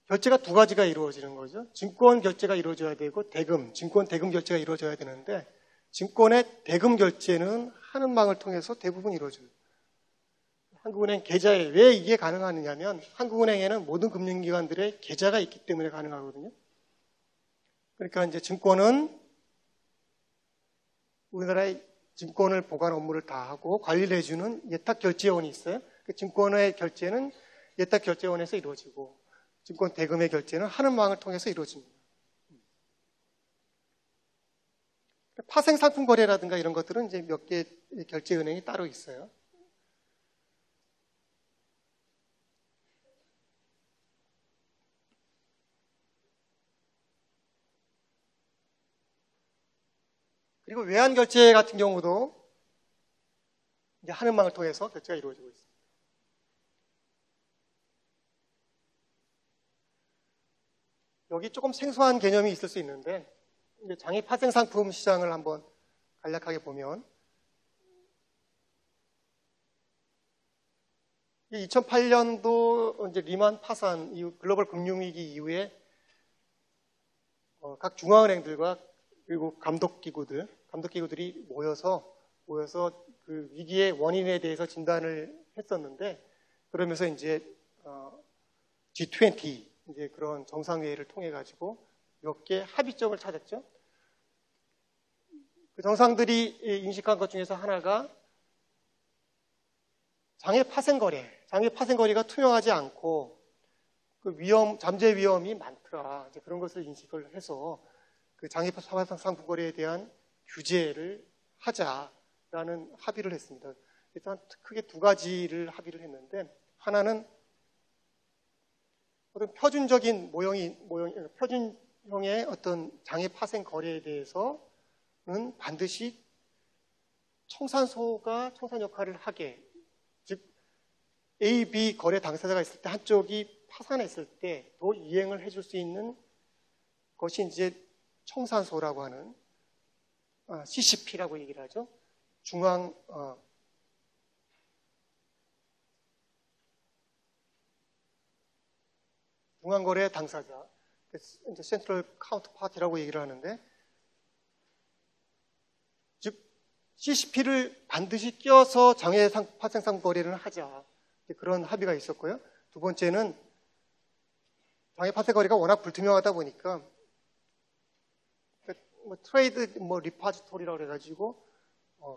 결제가 두 가지가 이루어지는 거죠. 증권 결제가 이루어져야 되고, 증권 대금 결제가 이루어져야 되는데, 증권의 대금 결제는 한은망을 통해서 대부분 이루어져요. 한국은행 계좌에 왜 이게 가능하느냐면, 한국은행에는 모든 금융기관들의 계좌가 있기 때문에 가능하거든요. 그러니까 이제 증권은 우리나라의 증권을 보관 업무를 다 하고 관리를 해주는 예탁결제원이 있어요. 그 증권의 결제는 예탁결제원에서 이루어지고, 증권 대금의 결제는 한은망을 통해서 이루어집니다. 파생상품 거래라든가 이런 것들은 이제 몇 개 결제은행이 따로 있어요. 그리고 외환결제 같은 경우도 이제 한은망을 통해서 결제가 이루어지고 있습니다. 여기 조금 생소한 개념이 있을 수 있는데, 이제 장외 파생상품 시장을 한번 간략하게 보면, 2008년도 이제 리만 파산 이후 글로벌 금융위기 이후에 각 중앙은행들과 그리고 감독기구들이 모여서 그 위기의 원인에 대해서 진단을 했었는데, 그러면서 이제 G20 이제 그런 정상회의를 통해 가지고 몇 개 합의점을 찾았죠. 그 정상들이 인식한 것 중에서 하나가 장외 파생거래가 투명하지 않고 그 잠재 위험이 많더라. 이제 그런 것을 인식을 해서 그 장애파생 상품거래에 대한 규제를 하자라는 합의를 했습니다. 일단 크게 두 가지를 합의를 했는데, 하나는 어떤 표준적인 표준형의 어떤 장애 파생 거래에 대해서는 반드시 청산소가 청산 역할을 하게, 즉 A, B 거래 당사자가 있을 때 한쪽이 파산했을 때도 이행을 해줄 수 있는 것이 이제 청산소라고 하는 CCP라고 얘기를 하죠. 중앙거래 당사자, 이제 센트럴 카운터파티라고 얘기를 하는데, 즉 CCP를 반드시 껴서 장애 파생 상품 거래를 하자, 그런 합의가 있었고요. 두 번째는 장애 파생 거래가 워낙 불투명하다 보니까 트레이드 리파지토리라고 그래가지고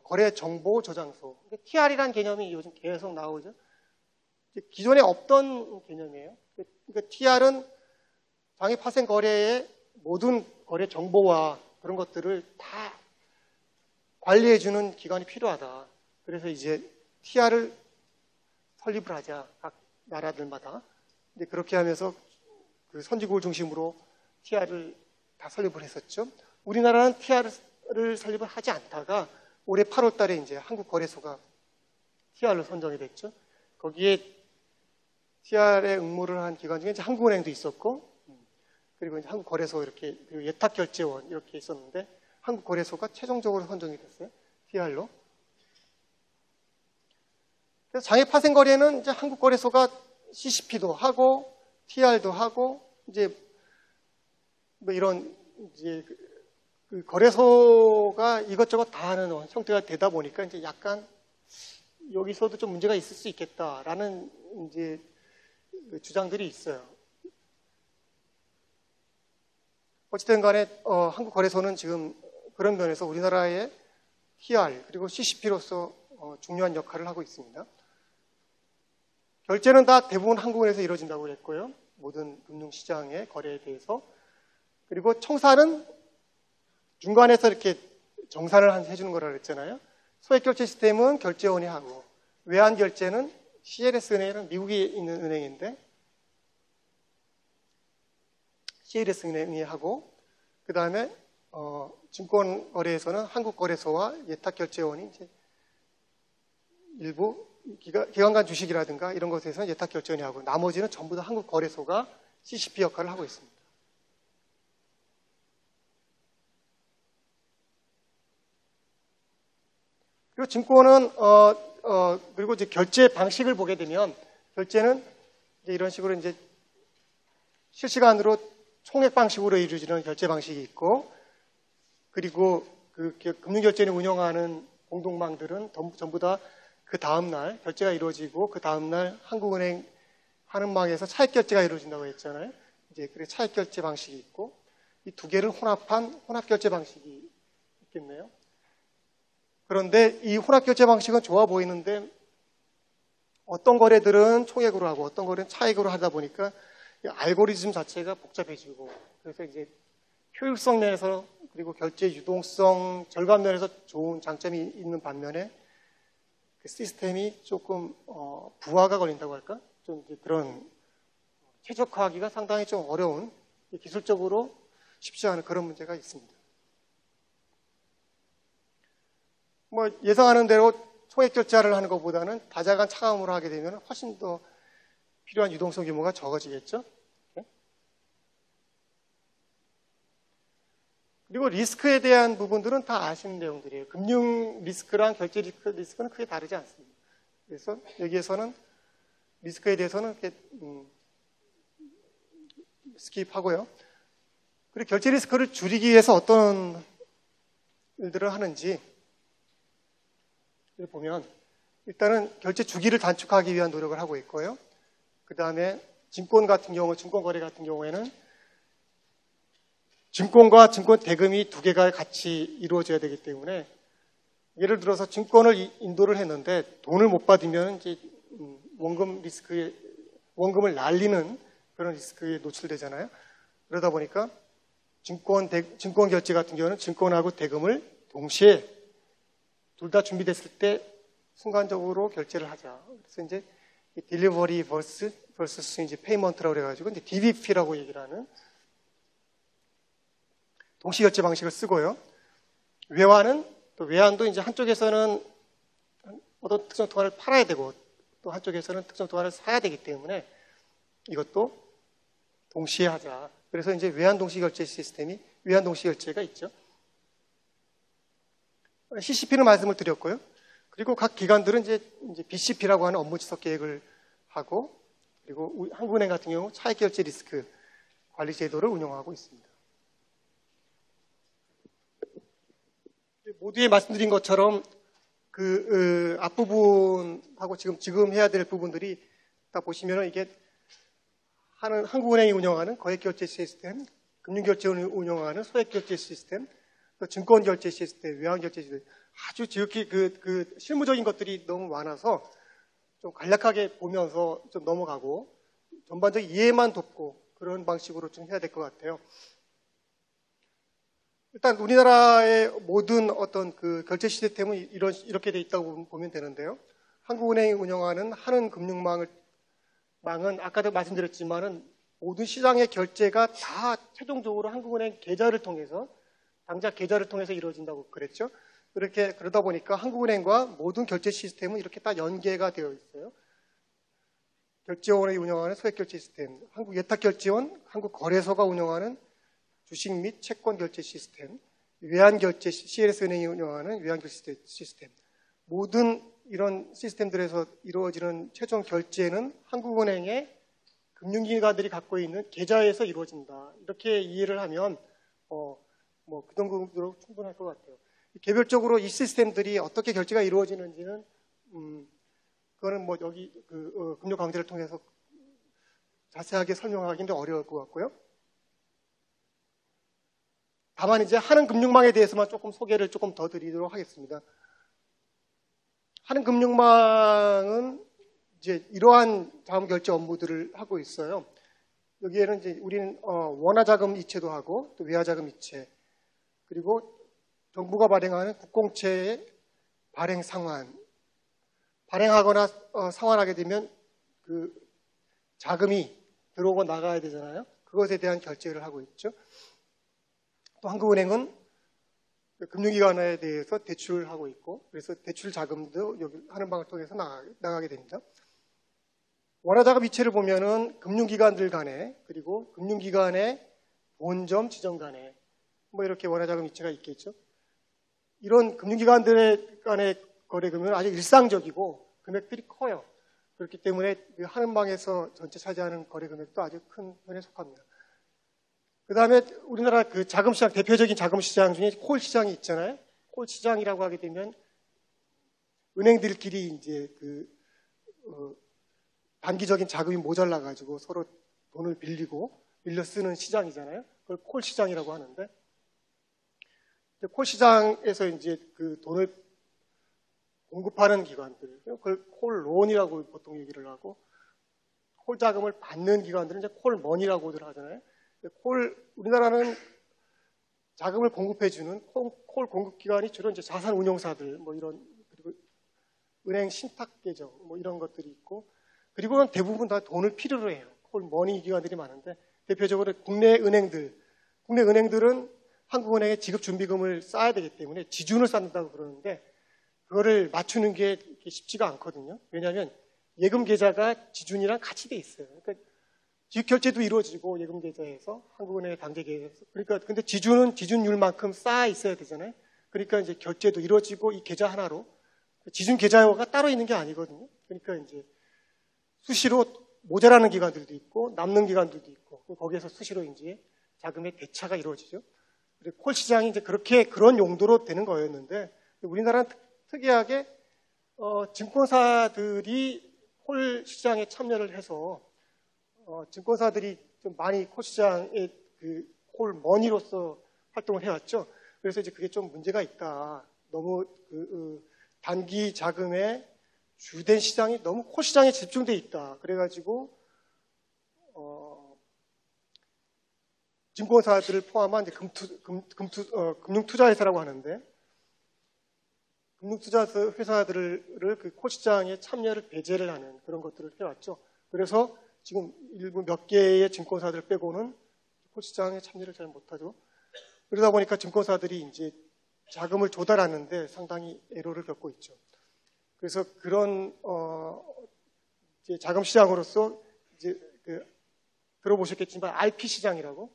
거래 정보 저장소, TR이라는 개념이 요즘 계속 나오죠. 기존에 없던 개념이에요. 그러니까 TR은 장애 파생 거래의 모든 거래 정보와 그런 것들을 다 관리해주는 기관이 필요하다. 그래서 이제 TR을 설립을 하자, 각 나라들마다. 근데 그렇게 하면서 그 선진국을 중심으로 TR을 다 설립을 했었죠. 우리나라는 TR을 설립을 하지 않다가 올해 8월 달에 이제 한국거래소가 TR로 선정이 됐죠. 거기에 TR에 응모를 한 기관 중에 이제 한국은행도 있었고, 그리고 이제 한국거래소 이렇게, 그리고 예탁결제원 이렇게 있었는데, 한국거래소가 최종적으로 선정이 됐어요. TR로. 그래서 장애 파생 거래는 이제 한국거래소가 CCP도 하고, TR도 하고, 이제 뭐 이런 이제 그 거래소가 이것저것 다 하는 형태가 되다 보니까 이제 약간 여기서도 좀 문제가 있을 수 있겠다라는 이제 주장들이 있어요. 어쨌든 간에 한국거래소는 지금 그런 면에서 우리나라의 TR 그리고 CCP로서 중요한 역할을 하고 있습니다. 결제는 다 대부분 한국은행에서 이루어진다고 했고요. 모든 금융시장의 거래에 대해서. 그리고 청산은 중간에서 이렇게 정산을 해주는 거라고 했잖아요. 소액결제 시스템은 결제원이 하고, 외환결제는 CLS은행은 미국에 있는 은행인데 CLS은행이 하고, 그 다음에 증권거래에서는 한국거래소와 예탁결제원이 이제 일부 기관 간 주식이라든가 이런 것에서는 예탁결제원이 하고, 나머지는 전부 다 한국거래소가 CCP 역할을 하고 있습니다. 그리고 증권은 그리고 이제 결제 방식을 보게 되면, 결제는 이제 이런 식으로 이제 실시간으로 총액 방식으로 이루어지는 결제 방식이 있고, 그리고 그 금융결제를 운영하는 공동망들은 전부 다 그 다음날 결제가 이루어지고, 그 다음날 한국은행 하는 망에서 차액결제가 이루어진다고 했잖아요. 이제 그래 차액결제 방식이 있고, 이 두 개를 혼합한 혼합결제 방식이 있겠네요. 그런데 이 혼합결제 방식은 좋아 보이는데, 어떤 거래들은 총액으로 하고 어떤 거래는 차액으로 하다 보니까 알고리즘 자체가 복잡해지고, 그래서 이제 효율성 면에서 그리고 결제 유동성 절감 면에서 좋은 장점이 있는 반면에 그 시스템이 조금 부하가 걸린다고 할까? 좀 이제 그런 최적화하기가 상당히 좀 어려운, 기술적으로 쉽지 않은 그런 문제가 있습니다. 뭐 예상하는 대로 총액 결제를 하는 것보다는 다자간 차감으로 하게 되면 훨씬 더 필요한 유동성 규모가 적어지겠죠. 그리고 리스크에 대한 부분들은 다 아시는 내용들이에요. 금융 리스크랑 결제 리스크는 크게 다르지 않습니다. 그래서 여기에서는 리스크에 대해서는 이렇게 스킵하고요. 그리고 결제 리스크를 줄이기 위해서 어떤 일들을 하는지 보면, 일단은 결제 주기를 단축하기 위한 노력을 하고 있고요. 그 다음에 증권 거래 같은 경우에는 증권과 증권 대금이 두 개가 같이 이루어져야 되기 때문에, 예를 들어서 증권을 인도를 했는데 돈을 못 받으면 이제 원금을 날리는 그런 리스크에 노출되잖아요. 그러다 보니까 증권 결제 같은 경우는 증권하고 대금을 동시에 둘 다 준비됐을 때 순간적으로 결제를 하자. 그래서 이제 딜리버리 versus 이제 페이먼트라고 그래가지고 이제 DVP라고 얘기를 하는 동시 결제 방식을 쓰고요. 외환도 이제 한쪽에서는 어떤 특정 통화를 팔아야 되고 또 한쪽에서는 특정 통화를 사야 되기 때문에 이것도 동시에 하자. 그래서 이제 외환 동시 결제 외환 동시 결제가 있죠. CCP는 말씀을 드렸고요. 그리고 각 기관들은 이제 BCP라고 하는 업무 지속 계획을 하고, 그리고 한국은행 같은 경우 차익 결제 리스크 관리 제도를 운영하고 있습니다. 모두에 말씀드린 것처럼 그 앞부분하고 지금 해야 될 부분들이 딱 보시면 이게 한국은행이 운영하는 거액결제 시스템, 금융결제원이 운영하는 소액결제 시스템, 또 증권결제 시스템, 외환결제 시스템, 아주 지극히 그 실무적인 것들이 너무 많아서 좀 간략하게 보면서 좀 넘어가고 전반적인 이해만 돕고 그런 방식으로 좀 해야 될 것 같아요. 일단 우리나라의 모든 어떤 그 결제 시스템은 이렇게 돼 있다고 보면 되는데요. 한국은행이 운영하는 한은금융망은 아까도 말씀드렸지만은 모든 시장의 결제가 다 최종적으로 한국은행 계좌를 통해서 당장 계좌를 통해서 이루어진다고 그랬죠. 그러다 보니까 한국은행과 모든 결제 시스템은 이렇게 딱 연계가 되어 있어요. 결제원이 운영하는 소액결제 시스템, 한국예탁결제원, 한국거래소가 운영하는 주식 및 채권 결제 시스템, 외환결제 CLS은행이 운영하는 외환결제 시스템, 모든 이런 시스템들에서 이루어지는 최종 결제는 한국은행의 금융기관들이 갖고 있는 계좌에서 이루어진다. 이렇게 이해를 하면 그 정도로 충분할 것 같아요. 개별적으로 이 시스템들이 어떻게 결제가 이루어지는지는 그거는 뭐 여기 금융 강좌를 통해서 자세하게 설명하기는 어려울 것 같고요. 다만 이제 한은금융망에 대해서만 조금 소개를 조금 더 드리도록 하겠습니다. 한은금융망은 이제 이러한 자금 결제 업무들을 하고 있어요. 여기에는 이제 우리는 원화자금 이체도 하고 또 외화자금 이체, 그리고 정부가 발행하는 국공채의 발행 상환, 발행하거나 상환하게 되면 그 자금이 들어오고 나가야 되잖아요. 그것에 대한 결제를 하고 있죠. 또 한국은행은 금융기관에 대해서 대출을 하고 있고, 그래서 대출 자금도 여기 한은방을 통해서 나가게 됩니다. 원화자금 이체를 보면은 금융기관들 간에, 그리고 금융기관의 본점 지점 간에 뭐 이렇게 원화자금 이체가 있겠죠. 이런 금융기관들 간의 거래 금액은 아주 일상적이고 금액들이 커요. 그렇기 때문에 한은방에서 전체 차지하는 거래 금액도 아주 큰 편에 속합니다. 그 다음에 우리나라 그 자금시장, 대표적인 자금시장 중에 콜시장이 있잖아요. 콜시장이라고 하게 되면 은행들끼리 이제 단기적인 자금이 모자라가지고 서로 돈을 빌려 쓰는 시장이잖아요. 그걸 콜시장이라고 하는데, 콜시장에서 이제 그 돈을 공급하는 기관들, 그걸 콜론이라고 보통 얘기를 하고, 콜 자금을 받는 기관들은 이제 콜머니라고들 하잖아요. 우리나라는 자금을 공급해주는 콜 공급 기관이 주로 이제 자산운용사들, 뭐 이런, 그리고 은행 신탁계정, 뭐 이런 것들이 있고, 그리고는 대부분 다 돈을 필요로 해요. 콜머니 기관들이 많은데, 대표적으로 국내 은행들은 한국은행에 지급준비금을 쌓아야 되기 때문에 지준을 쌓는다고 그러는데, 그거를 맞추는 게 쉽지가 않거든요. 왜냐하면 예금 계좌가 지준이랑 같이 돼 있어요. 그러니까 지급 결제도 이루어지고 예금 계좌에서 한국은행의 단계 계좌에서, 그러니까 근데 지준은 지준율만큼 쌓아 있어야 되잖아요. 그러니까 이제 결제도 이루어지고 이 계좌 하나로 지준 계좌가 따로 있는 게 아니거든요. 그러니까 이제 수시로 모자라는 기관들도 있고 남는 기관들도 있고, 거기에서 수시로 이제 자금의 대차가 이루어지죠. 그리고 콜 시장이 이제 그런 용도로 되는 거였는데, 우리나라는 특이하게 증권사들이 콜 시장에 참여를 해서 증권사들이 좀 많이 콜 시장의 그 콜 머니로서 활동을 해왔죠. 그래서 이제 그게 좀 문제가 있다. 너무 단기 자금의 주된 시장이 너무 콜 시장에 집중돼 있다. 그래가지고 증권사들을 포함한 이제 금융투자회사라고 하는데, 금융투자 회사들을 그 콜시장에 참여를 배제를 하는 그런 것들을 해왔죠. 그래서 지금 일부 몇 개의 증권사들 빼고는 콜시장에 참여를 잘 못하죠. 그러다 보니까 증권사들이 이제 자금을 조달하는데 상당히 애로를 겪고 있죠. 그래서 그런 이제 자금 시장으로서 이제 들어보셨겠지만 RP 시장이라고,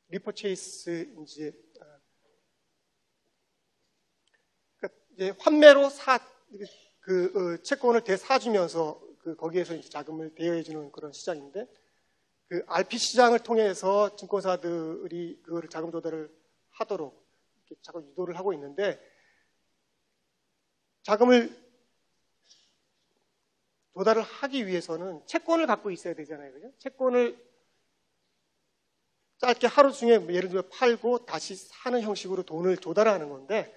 리퍼체이스 이제 이제 환매로 채권을 대사주면서 거기에서 이제 자금을 대여해주는 그런 시장인데, 그 RP 시장을 통해서 증권사들이 그거를 자금 조달을 하도록 이렇게 자금 유도를 하고 있는데, 자금을 조달을 하기 위해서는 채권을 갖고 있어야 되잖아요. 그죠? 채권을 짧게 하루 중에 예를 들어 팔고 다시 사는 형식으로 돈을 조달하는 건데,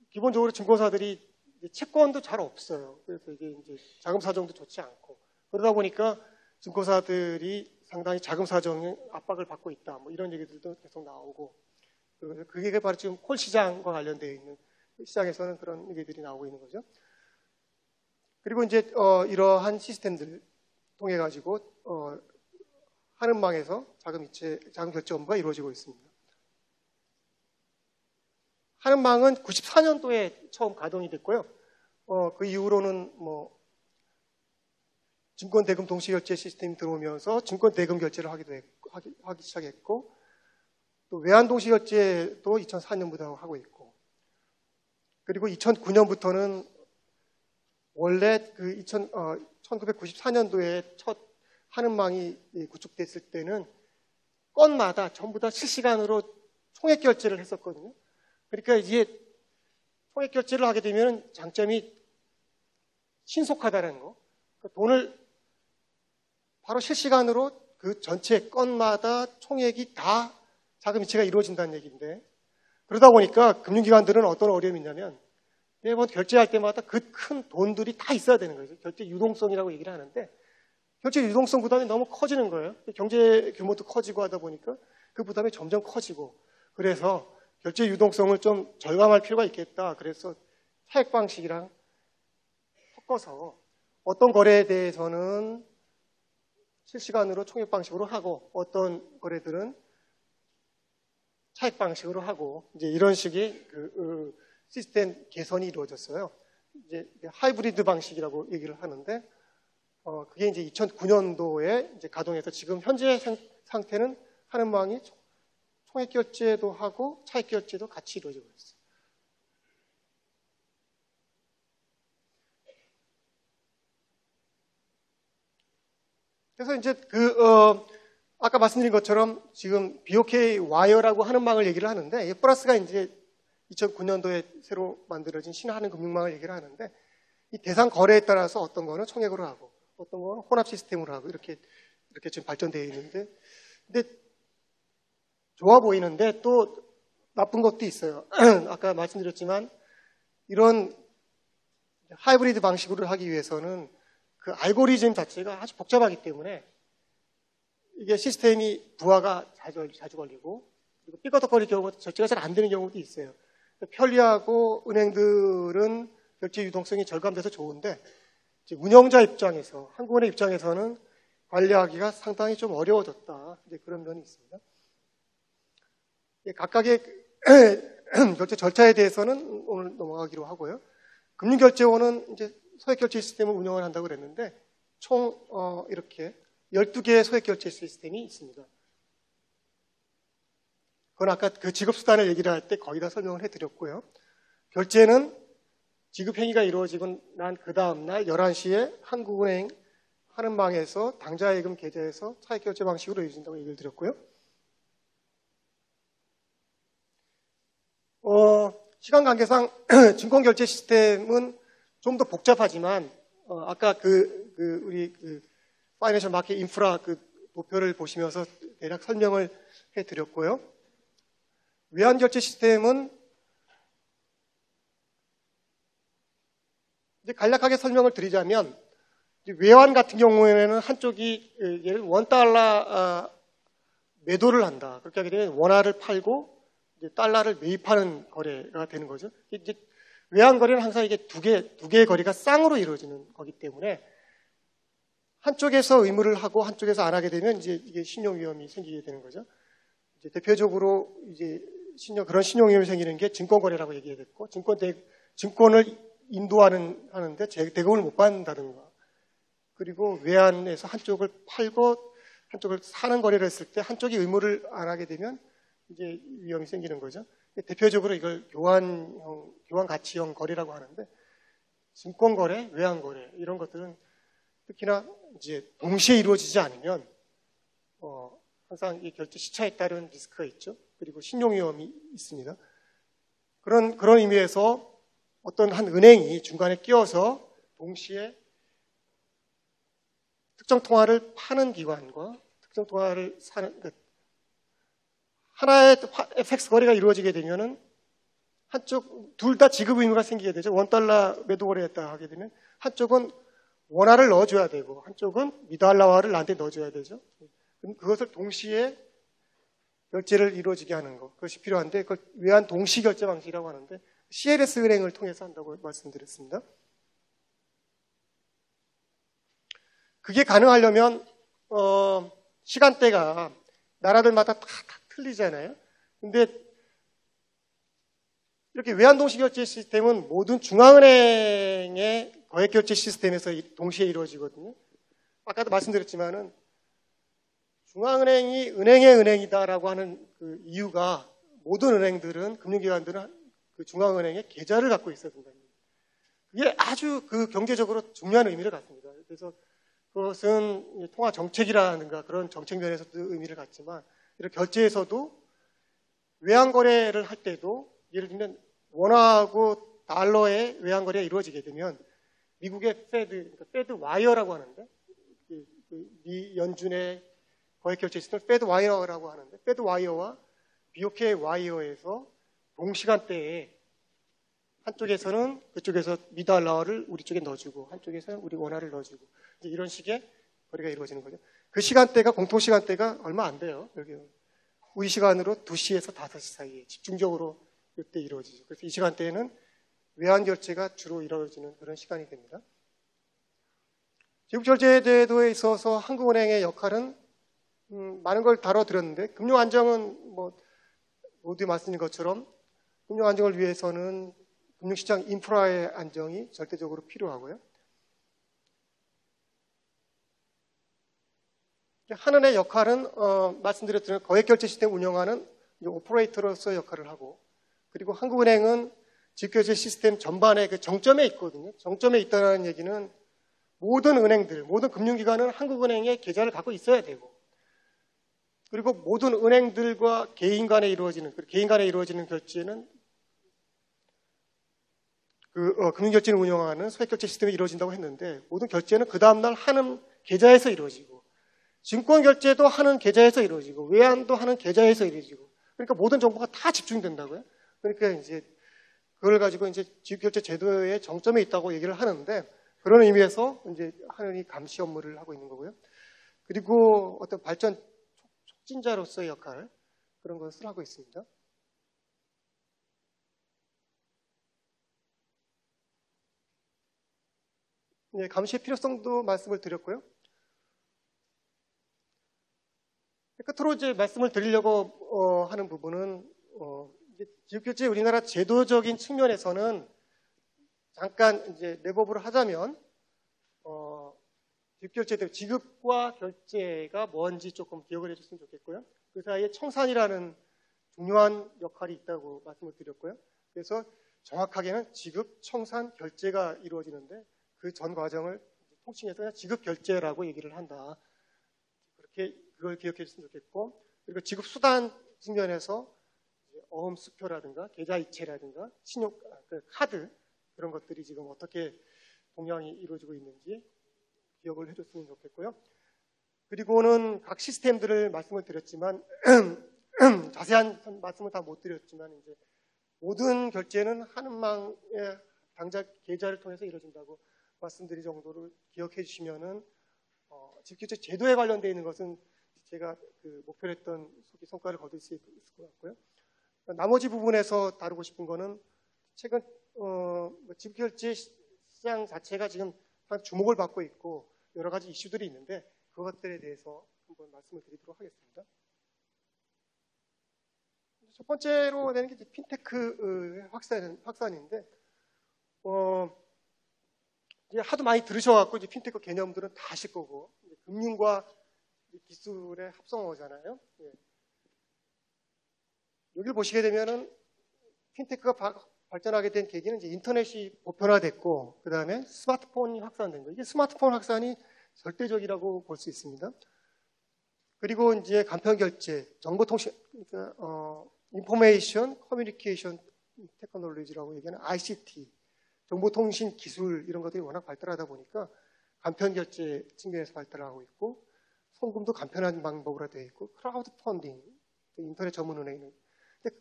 기본적으로 증권사들이 채권도 잘 없어요. 그래서 이게 이제 자금 사정도 좋지 않고, 그러다 보니까 증권사들이 상당히 자금 사정에 압박을 받고 있다. 뭐 이런 얘기들도 계속 나오고, 그게 바로 지금 콜 시장과 관련되어 있는 시장에서는 그런 얘기들이 나오고 있는 거죠. 그리고 이제 이러한 시스템들 통해 가지고 하는망에서 자금 결제 업무가 이루어지고 있습니다. 하는망은 94년도에 처음 가동이 됐고요. 그 이후로는 뭐 증권 대금 동시 결제 시스템이 들어오면서 증권 대금 결제를 하기 시작했고, 또 외환 동시 결제도 2004년부터 하고 있고, 그리고 2009년부터는 원래 1994년도에 첫 하는망이 구축됐을 때는 건마다 전부 다 실시간으로 총액 결제를 했었거든요. 그러니까 이제 총액 결제를 하게 되면 장점이 신속하다는 거. 돈을 바로 실시간으로 그 전체 건마다 총액이 다 자금 이체가 이루어진다는 얘기인데, 그러다 보니까 금융기관들은 어떤 어려움이 있냐면 매번 결제할 때마다 그 큰 돈들이 다 있어야 되는 거죠. 결제 유동성이라고 얘기를 하는데, 결제 유동성 부담이 너무 커지는 거예요. 경제 규모도 커지고 하다 보니까 그 부담이 점점 커지고, 그래서 결제 유동성을 좀 절감할 필요가 있겠다. 그래서 차액 방식이랑 섞어서 어떤 거래에 대해서는 실시간으로 총액 방식으로 하고, 어떤 거래들은 차액 방식으로 하고, 이제 이런 식의 시스템 개선이 이루어졌어요. 이제 하이브리드 방식이라고 얘기를 하는데, 그게 이제 2009년도에 이제 가동해서 지금 현재 상태는 하는망이 총액 결제도 하고 차액 결제도 같이 이루어지고 있어요. 그래서 이제 아까 말씀드린 것처럼 지금 BOK 와이어라고 하는망을 얘기를 하는데, 이 플러스가 이제 2009년도에 새로 만들어진 신하는 금융망을 얘기를 하는데, 이 대상 거래에 따라서 어떤 거는 총액으로 하고 어떤 거는 혼합 시스템으로 하고 이렇게 지금 발전되어 있는데, 근데 좋아 보이는데 또 나쁜 것도 있어요. 아까 말씀드렸지만 이런 하이브리드 방식으로 하기 위해서는 그 알고리즘 자체가 아주 복잡하기 때문에 이게 시스템이 부하가 자주 걸리고, 그리고 삐거덕거릴 경우도 절제가 잘 안 되는 경우도 있어요. 편리하고 은행들은 결제 유동성이 절감돼서 좋은데, 운영자 입장에서, 한국은행 입장에서는 관리하기가 상당히 좀 어려워졌다. 이제 그런 면이 있습니다. 각각의 결제 절차에 대해서는 오늘 넘어가기로 하고요. 금융결제원은 이제 소액결제 시스템을 운영을 한다고 그랬는데, 총 이렇게 12개의 소액결제 시스템이 있습니다. 그건 아까 그 지급수단을 얘기를 할 때 거의 다 설명을 해드렸고요. 결제는 지급행위가 이루어지고 난 그 다음날 11시에 한국은행 하는망에서 당좌예금 계좌에서 차액결제 방식으로 이루어진다고 얘기를 드렸고요. 시간 관계상 증권결제 시스템은 좀 더 복잡하지만, 아까 우리 파이낸셜 마켓 인프라 도표를 보시면서 대략 설명을 해드렸고요. 외환결제 시스템은 이제 간략하게 설명을 드리자면, 외환 같은 경우에는 한쪽이 예를 들어 $1 매도를 한다. 그렇게 하게 되면 원화를 팔고 이제 달러를 매입하는 거래가 되는 거죠. 이제 외환 거래는 항상 이게 두 개의 거래가 쌍으로 이루어지는 거기 때문에 한쪽에서 의무를 하고 한쪽에서 안 하게 되면 이제 이게 신용 위험이 생기게 되는 거죠. 이제 대표적으로 이제 그런 신용 위험이 생기는 게 증권 거래라고 얘기했고, 증권을 하는데 대금을 못 받는다든가, 그리고 외환에서 한쪽을 팔고 한쪽을 사는 거래를 했을 때 한쪽이 의무를 안 하게 되면 이제 위험이 생기는 거죠. 대표적으로 이걸 교환 가치형 거래라고 하는데, 증권 거래, 외환 거래 이런 것들은 특히나 이제 동시에 이루어지지 않으면 항상 이 결제 시차에 따른 리스크가 있죠. 그리고 신용 위험이 있습니다. 그런 의미에서 어떤 한 은행이 중간에 끼어서 동시에 특정 통화를 파는 기관과 특정 통화를 사는, 하나의 FX 거래가 이루어지게 되면은 둘 다 지급 의무가 생기게 되죠. $1 매도 거래했다 하게 되면 한쪽은 원화를 넣어줘야 되고 한쪽은 미달러화를 나한테 넣어줘야 되죠. 그것을 동시에 결제를 이루어지게 하는 것, 그것이 필요한데 그걸 외환 동시 결제 방식이라고 하는데 CLS 은행을 통해서 한다고 말씀드렸습니다. 그게 가능하려면 시간대가 나라들마다 다 틀리잖아요. 근데 이렇게 외환 동시 결제 시스템은 모든 중앙은행의 거액 결제 시스템에서 동시에 이루어지거든요. 아까도 말씀드렸지만은 중앙은행이 은행의 은행이다라고 하는 그 이유가 모든 은행들은, 금융기관들은 그 중앙은행에 계좌를 갖고 있어야 된다는 거예요. 그게 아주 그 경제적으로 중요한 의미를 갖습니다. 그래서 그것은 통화 정책이라든가 그런 정책 면에서도 의미를 갖지만 이런 결제에서도 외환 거래를 할 때도 예를 들면 원화하고 달러의 외환 거래가 이루어지게 되면 미국의 페드 와이어라고 하는데 미 연준의 거액 결제 시스템을 페드 와이어라고 하는데 페드 와이어와 BOK 와이어에서 동시간대에 한쪽에서는 그쪽에서 미달러를 우리 쪽에 넣어주고 한쪽에서는 우리 원화를 넣어주고 이런 식의 거래가 이루어지는 거죠. 그 시간대가 공통 시간대가 얼마 안 돼요. 여기 우리 시간으로 2시에서 5시 사이에 집중적으로 이때 이루어지죠. 그래서 이 시간대에는 외환 결제가 주로 이루어지는 그런 시간이 됩니다. 지급결제제도에 있어서 한국은행의 역할은 많은 걸 다뤄드렸는데 금융 안정은 모두 말씀드린 것처럼 금융 안정을 위해서는 금융시장 인프라의 안정이 절대적으로 필요하고요. 한은의 역할은 말씀드렸던 거액결제 시스템 운영하는 오퍼레이터로서의 역할을 하고, 그리고 한국은행은 지급결제 시스템 전반의 그 정점에 있거든요. 정점에 있다는 얘기는 모든 은행들, 모든 금융기관은 한국은행에 계좌를 갖고 있어야 되고, 그리고 모든 은행들과 개인 간에 이루어지는 결제는 금융결제를 운영하는 소액결제 시스템이 이루어진다고 했는데, 모든 결제는 그 다음날 하는 계좌에서 이루어지고, 증권결제도 하는 계좌에서 이루어지고, 외환도 하는 계좌에서 이루어지고, 그러니까 모든 정보가 다 집중된다고요. 그러니까 이제 그걸 가지고 이제 지급결제 제도의 정점에 있다고 얘기를 하는데, 그런 의미에서 이제 한은이 감시 업무를 하고 있는 거고요. 그리고 어떤 발전 촉진자로서의 역할, 그런 것을 하고 있습니다. 네, 감시의 필요성도 말씀을 드렸고요. 끝으로 이제 말씀을 드리려고 하는 부분은 지급결제 우리나라 제도적인 측면에서는 잠깐 이제 랩업을 하자면 지급결제 지급과 결제가 뭔지 조금 기억을 해줬으면 좋겠고요. 그 사이에 청산이라는 중요한 역할이 있다고 말씀을 드렸고요. 그래서 정확하게는 지급, 청산, 결제가 이루어지는데 그 전 과정을 통칭해서 그냥 지급결제라고 얘기를 한다. 그걸 기억해 주시면 좋겠고, 그리고 지급 수단 측면에서 어음수표라든가 계좌이체라든가 신용 카드 그런 것들이 지금 어떻게 동향이 이루어지고 있는지 기억을 해줬으면 좋겠고요. 그리고는 각 시스템들을 말씀을 드렸지만 자세한 말씀을 다 못 드렸지만 이제 모든 결제는 한은망의 당장 계좌를 통해서 이루어진다고 말씀드린 정도를 기억해 주시면은 지급결제 제도에 관련되어 있는 것은 제가 목표로 했던 성과를 거둘 수 있을 것 같고요. 나머지 부분에서 다루고 싶은 거는 최근 지급결제 시장 자체가 지금 주목을 받고 있고 여러 가지 이슈들이 있는데 그것들에 대해서 한번 말씀을 드리도록 하겠습니다. 첫 번째로 되는 게 핀테크 확산인데 이제 하도 많이 들으셔갖고 이제 핀테크 개념들은 다 아실 거고 금융과 기술의 합성어잖아요. 예. 여기를 보시게 되면은 핀테크가 발전하게 된 계기는 이제 인터넷이 보편화됐고 그 다음에 스마트폰이 확산된 거예요. 이게 스마트폰 확산이 절대적이라고 볼 수 있습니다. 그리고 이제 간편결제, 정보통신, 그러니까 인포메이션 커뮤니케이션 테크놀로지라고 얘기하는 ICT, 정보통신 기술 이런 것들이 워낙 발달하다 보니까 간편결제 측면에서 발달하고 있고 송금도 간편한 방법으로 되어 있고 크라우드 펀딩, 인터넷 전문은행은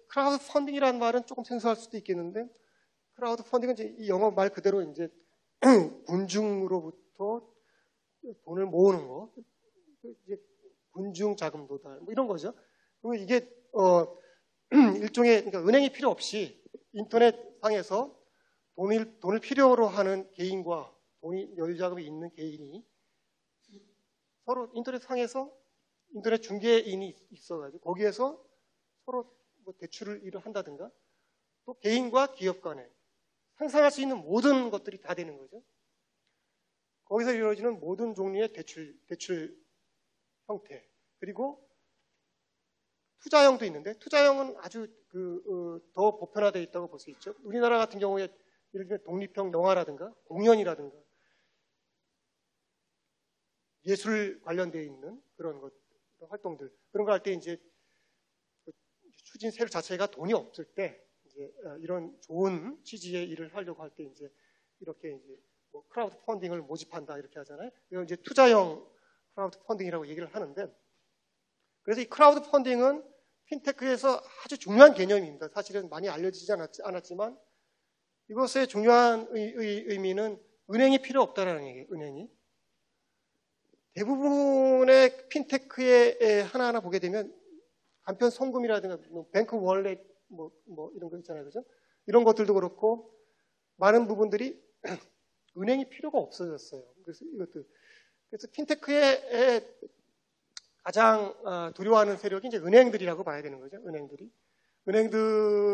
크라우드 펀딩이라는 말은 조금 생소할 수도 있겠는데 크라우드 펀딩은 이제 이 영어 말 그대로 이제 군중으로부터 돈을 모으는 거, 이제 군중 자금 도달 뭐 이런 거죠. 그리고 이게 일종의 그러니까 은행이 필요 없이 인터넷 상에서 돈을 필요로 하는 개인과 돈이 여유 자금이 있는 개인이 서로 인터넷 상에서 인터넷 중개인이 있어가지고 거기에서 서로 뭐 대출을 일을 한다든가 또 개인과 기업 간에 상상할 수 있는 모든 것들이 다 되는 거죠. 거기서 이루어지는 모든 종류의 대출 형태 그리고 투자형도 있는데 투자형은 아주 더 보편화되어 있다고 볼 수 있죠. 우리나라 같은 경우에 예를 들면 독립형 영화라든가 공연이라든가 예술 관련되어 있는 그런 활동들 그런 거 할 때 이제 추진세 자체가 돈이 없을 때 이제 이런 좋은 취지의 일을 하려고 할 때 이제 이렇게 이제 뭐 크라우드 펀딩을 모집한다 이렇게 하잖아요. 이건 이제 투자형 크라우드 펀딩이라고 얘기를 하는데 그래서 이 크라우드 펀딩은 핀테크에서 아주 중요한 개념입니다. 사실은 많이 알려지지 않았지만 이것의 중요한 의미는 은행이 필요 없다라는 얘기예요. 은행이 대부분의 핀테크에 하나하나 보게 되면 간편 송금이라든가 뱅크 월렛 뭐 이런 거 있잖아요, 그죠? 이런 것들도 그렇고 많은 부분들이 은행이 필요가 없어졌어요. 그래서 핀테크의 가장 두려워하는 세력이 이제 은행들이라고 봐야 되는 거죠. 은행들이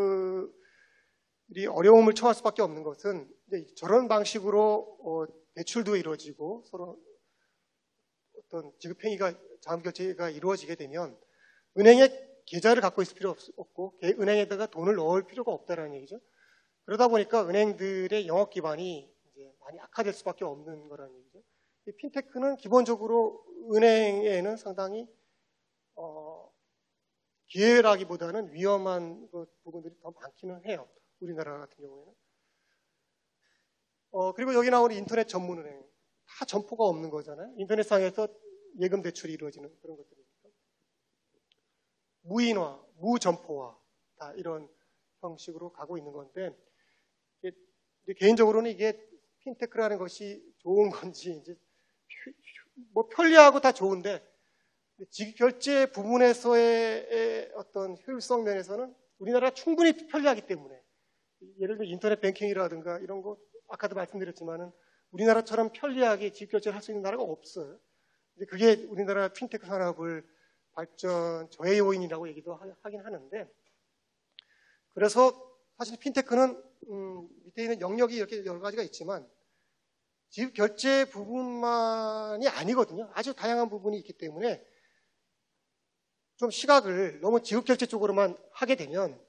어려움을 처할 수밖에 없는 것은 이제 저런 방식으로 대출도 이루어지고 서로 어떤 지급행위가 자금결제가 이루어지게 되면 은행에 계좌를 갖고 있을 필요 없고 은행에다가 돈을 넣을 필요가 없다는 얘기죠. 그러다 보니까 은행들의 영업 기반이 이제 많이 악화될 수밖에 없는 거라는 얘기죠. 이 핀테크는 기본적으로 은행에는 상당히 기회라기보다는 위험한 부분들이 더 많기는 해요. 우리나라 같은 경우에는. 그리고 여기 나오는 인터넷 전문은행 다 점포가 없는 거잖아요. 인터넷상에서 예금 대출이 이루어지는 그런 것들이니까. 무인화, 무점포화 다 이런 형식으로 가고 있는 건데 개인적으로는 이게 핀테크라는 것이 좋은 건지 이제 뭐 편리하고 다 좋은데 지급결제 부분에서의 어떤 효율성 면에서는 우리나라가 충분히 편리하기 때문에 예를 들면 인터넷 뱅킹이라든가 이런 거 아까도 말씀드렸지만은 우리나라처럼 편리하게 지급결제를 할 수 있는 나라가 없어요. 근데 그게 우리나라 핀테크 산업을 발전 저해 요인이라고 얘기도 하긴 하는데 그래서 사실 핀테크는 밑에 있는 영역이 이렇게 여러 가지가 있지만 지급결제 부분만이 아니거든요. 아주 다양한 부분이 있기 때문에 좀 시각을 너무 지급결제 쪽으로만 하게 되면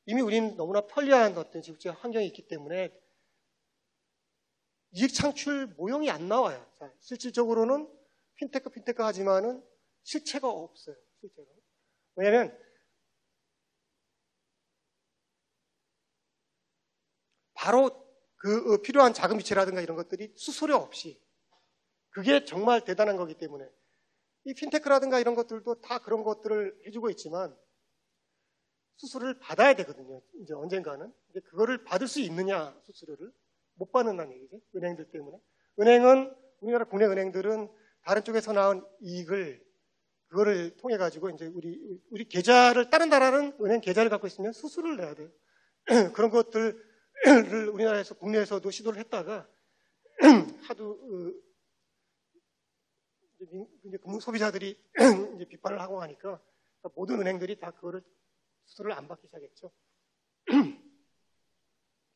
이미 우리는 너무나 편리한 어떤 지급결제 환경이 있기 때문에 이익 창출 모형이 안 나와요. 자, 실질적으로는 핀테크 하지만은 실체가 없어요. 실제로. 왜냐하면 바로 그 필요한 자금 유치라든가 이런 것들이 수수료 없이 그게 정말 대단한 거기 때문에 이 핀테크라든가 이런 것들도 다 그런 것들을 해주고 있지만 수수료를 받아야 되거든요. 이제 언젠가는. 근데 그거를 받을 수 있느냐 수수료를 못 받는다는 얘기죠. 은행들 때문에. 은행은, 우리나라 국내 은행들은 다른 쪽에서 나온 이익을, 그거를 통해 가지고 이제 우리 계좌를, 다른 나라는 은행 계좌를 갖고 있으면 수수료를 내야 돼요. 그런 것들을 우리나라에서, 국내에서도 시도를 했다가 하도 이제 금융 소비자들이 이제 비판을 하고 하니까 모든 은행들이 다 그거를 수수료를 안 받기 시작했죠.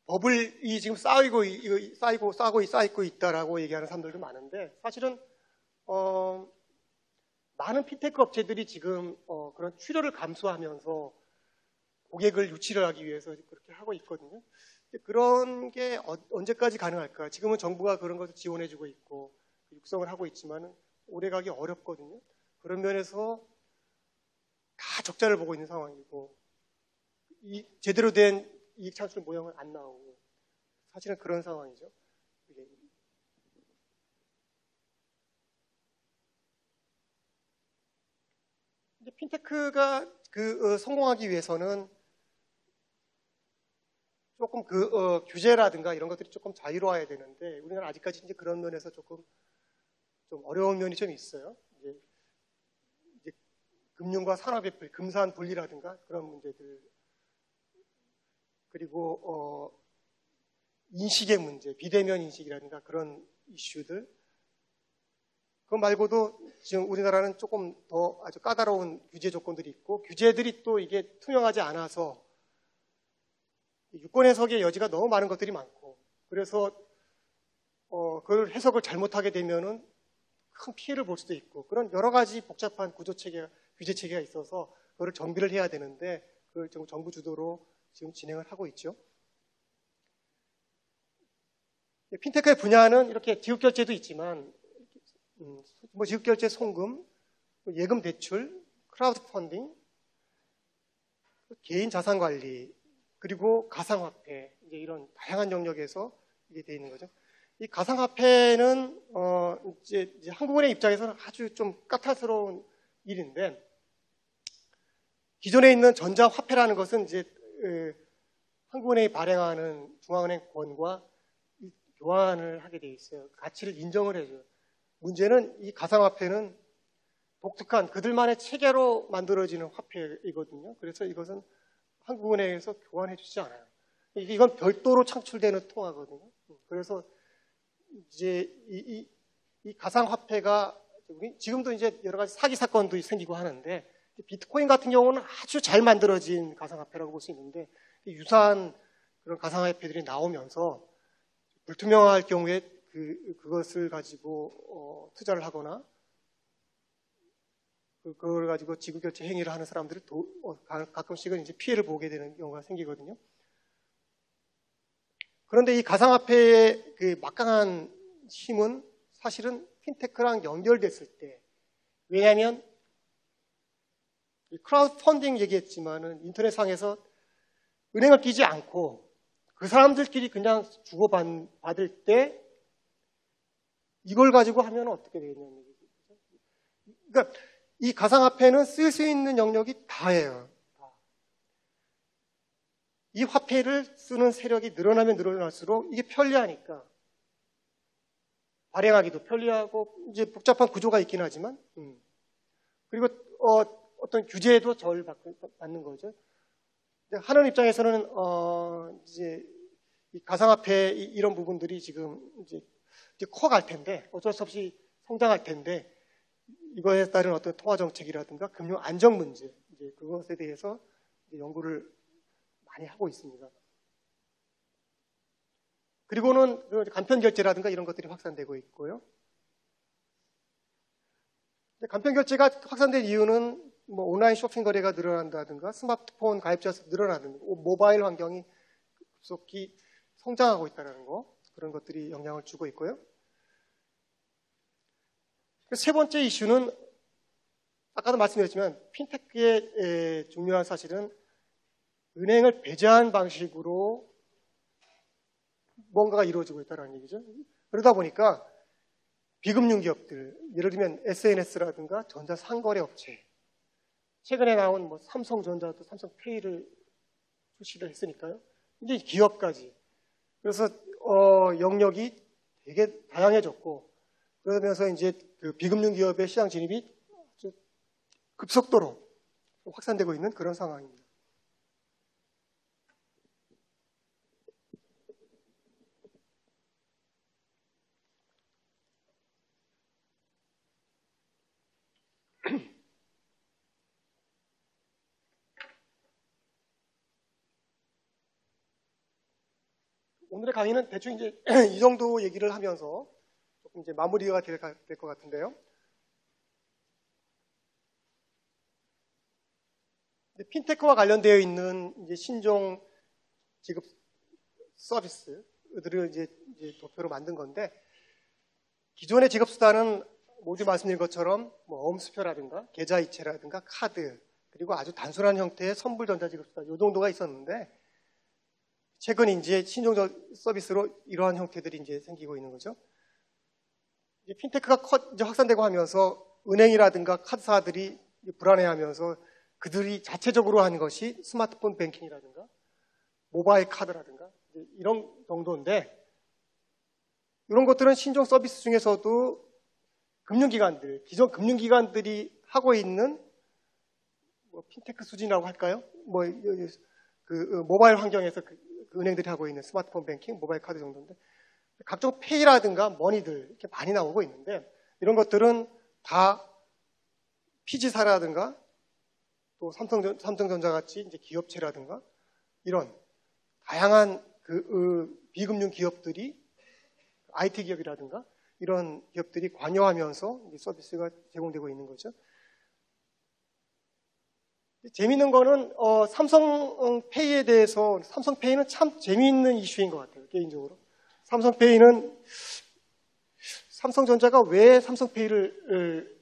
버블이 지금 쌓이고 있다라고 얘기하는 사람들도 많은데, 사실은 많은 핀테크 업체들이 지금 그런 출혈을 감수하면서 고객을 유치를 하기 위해서 그렇게 하고 있거든요. 그런 게 언제까지 가능할까? 지금은 정부가 그런 것을 지원해주고 있고 육성을 하고 있지만 오래가기 어렵거든요. 그런 면에서 다 적자를 보고 있는 상황이고, 제대로 된 이익 창출 모형은 안 나오고, 사실은 그런 상황이죠. 이제 핀테크가 성공하기 위해서는 조금 규제라든가 이런 것들이 조금 자유로워야 되는데, 우리는 아직까지 이제 그런 면에서 조금 좀 어려운 면이 좀 있어요. 이제 금융과 산업의 금산 분리라든가 그런 문제들, 그리고 인식의 문제, 비대면 인식이라든가 그런 이슈들. 그거 말고도 지금 우리나라는 조금 더 아주 까다로운 규제 조건들이 있고, 규제들이 또 이게 투명하지 않아서 유권 해석의 여지가 너무 많은 것들이 많고, 그래서 그걸 해석을 잘못하게 되면은 큰 피해를 볼 수도 있고, 그런 여러 가지 복잡한 규제 체계가 있어서 그걸 정비를 해야 되는데, 그걸 지금 정부 주도로 지금 진행을 하고 있죠. 핀테크의 분야는 이렇게 지급결제도 있지만, 지급결제 송금, 예금 대출, 크라우드 펀딩, 개인 자산 관리, 그리고 가상화폐, 이제 이런 다양한 영역에서 이게 되어 있는 거죠. 이 가상화폐는 이제 한국은행 입장에서는 아주 좀 까탈스러운 일인데, 기존에 있는 전자화폐라는 것은 이제 한국은행이 발행하는 중앙은행권과 교환을 하게 되어 있어요. 가치를 인정을 해줘요. 문제는 이 가상화폐는 독특한 그들만의 체계로 만들어지는 화폐이거든요. 그래서 이것은 한국은행에서 교환해 주지 않아요. 이건 별도로 창출되는 통화거든요. 그래서 이제 이 가상화폐가 지금도 이제 여러 가지 사기 사건도 생기고 하는데, 비트코인 같은 경우는 아주 잘 만들어진 가상화폐라고 볼 수 있는데, 유사한 그런 가상화폐들이 나오면서 불투명할 경우에 그것을 가지고 투자를 하거나 그걸 가지고 지급결제 행위를 하는 사람들이 가끔씩은 이제 피해를 보게 되는 경우가 생기거든요. 그런데 이 가상화폐의 그 막강한 힘은 사실은 핀테크랑 연결됐을 때, 왜냐하면 크라우드 펀딩 얘기했지만은 인터넷상에서 은행을 끼지 않고 그 사람들끼리 그냥 주고받을 때 이걸 가지고 하면 어떻게 되겠냐는 얘기죠. 그러니까 이 가상화폐는 쓸 수 있는 영역이 다예요. 이 화폐를 쓰는 세력이 늘어나면 늘어날수록 이게 편리하니까 발행하기도 편리하고 이제 복잡한 구조가 있긴 하지만 그리고 어떤 규제도 덜 받는 거죠. 하는 입장에서는 이제 이 가상화폐 이런 부분들이 지금 이제 커갈 텐데, 어쩔 수 없이 성장할 텐데, 이거에 따른 어떤 통화 정책이라든가 금융 안정 문제, 이제 그것에 대해서 이제 연구를 많이 하고 있습니다. 그리고는 간편 결제라든가 이런 것들이 확산되고 있고요. 간편 결제가 확산된 이유는 뭐 온라인 쇼핑 거래가 늘어난다든가 스마트폰 가입자 수 늘어나는 모바일 환경이 급속히 성장하고 있다는 거, 그런 것들이 영향을 주고 있고요. 세 번째 이슈는 아까도 말씀드렸지만 핀테크의 중요한 사실은 은행을 배제한 방식으로 뭔가가 이루어지고 있다는 얘기죠. 그러다 보니까 비금융 기업들, 예를 들면 SNS라든가 전자상거래 업체, 최근에 나온 뭐 삼성전자도 삼성페이를 출시를 했으니까요. 이제 기업까지. 그래서 영역이 되게 다양해졌고, 그러면서 이제 그 비금융 기업의 시장 진입이 아주 급속도로 확산되고 있는 그런 상황입니다. 오늘의 강의는 대충 이제 이 정도 얘기를 하면서 조금 이제 마무리가 될 것 같은데요. 핀테크와 관련되어 있는 이제 신종 지급 서비스들을 이제 도표로 만든 건데, 기존의 지급 수단은 모두 말씀드린 것처럼 뭐 엄수표라든가 계좌이체라든가 카드, 그리고 아주 단순한 형태의 선불 전자지급 수단, 이 정도가 있었는데, 최근 이제 신종 서비스로 이러한 형태들이 이제 생기고 있는 거죠. 이제 핀테크가 이제 확산되고 하면서 은행이라든가 카드사들이 불안해하면서 그들이 자체적으로 하는 것이 스마트폰 뱅킹이라든가 모바일 카드라든가 이런 정도인데, 이런 것들은 신종 서비스 중에서도 금융기관들, 기존 금융기관들이 하고 있는 뭐 핀테크 수준이라고 할까요? 뭐 그 모바일 환경에서 그 은행들이 하고 있는 스마트폰 뱅킹, 모바일 카드 정도인데, 각종 페이라든가 머니들 이렇게 많이 나오고 있는데, 이런 것들은 다 PG사라든가 또 삼성전자 같이 이제 기업체라든가 이런 다양한 비금융 기업들이, IT 기업이라든가 이런 기업들이 관여하면서 이제 서비스가 제공되고 있는 거죠. 재미있는 거는 삼성페이에 대해서, 삼성페이는 참 재미있는 이슈인 것 같아요, 개인적으로. 삼성페이는 삼성전자가 왜 삼성페이를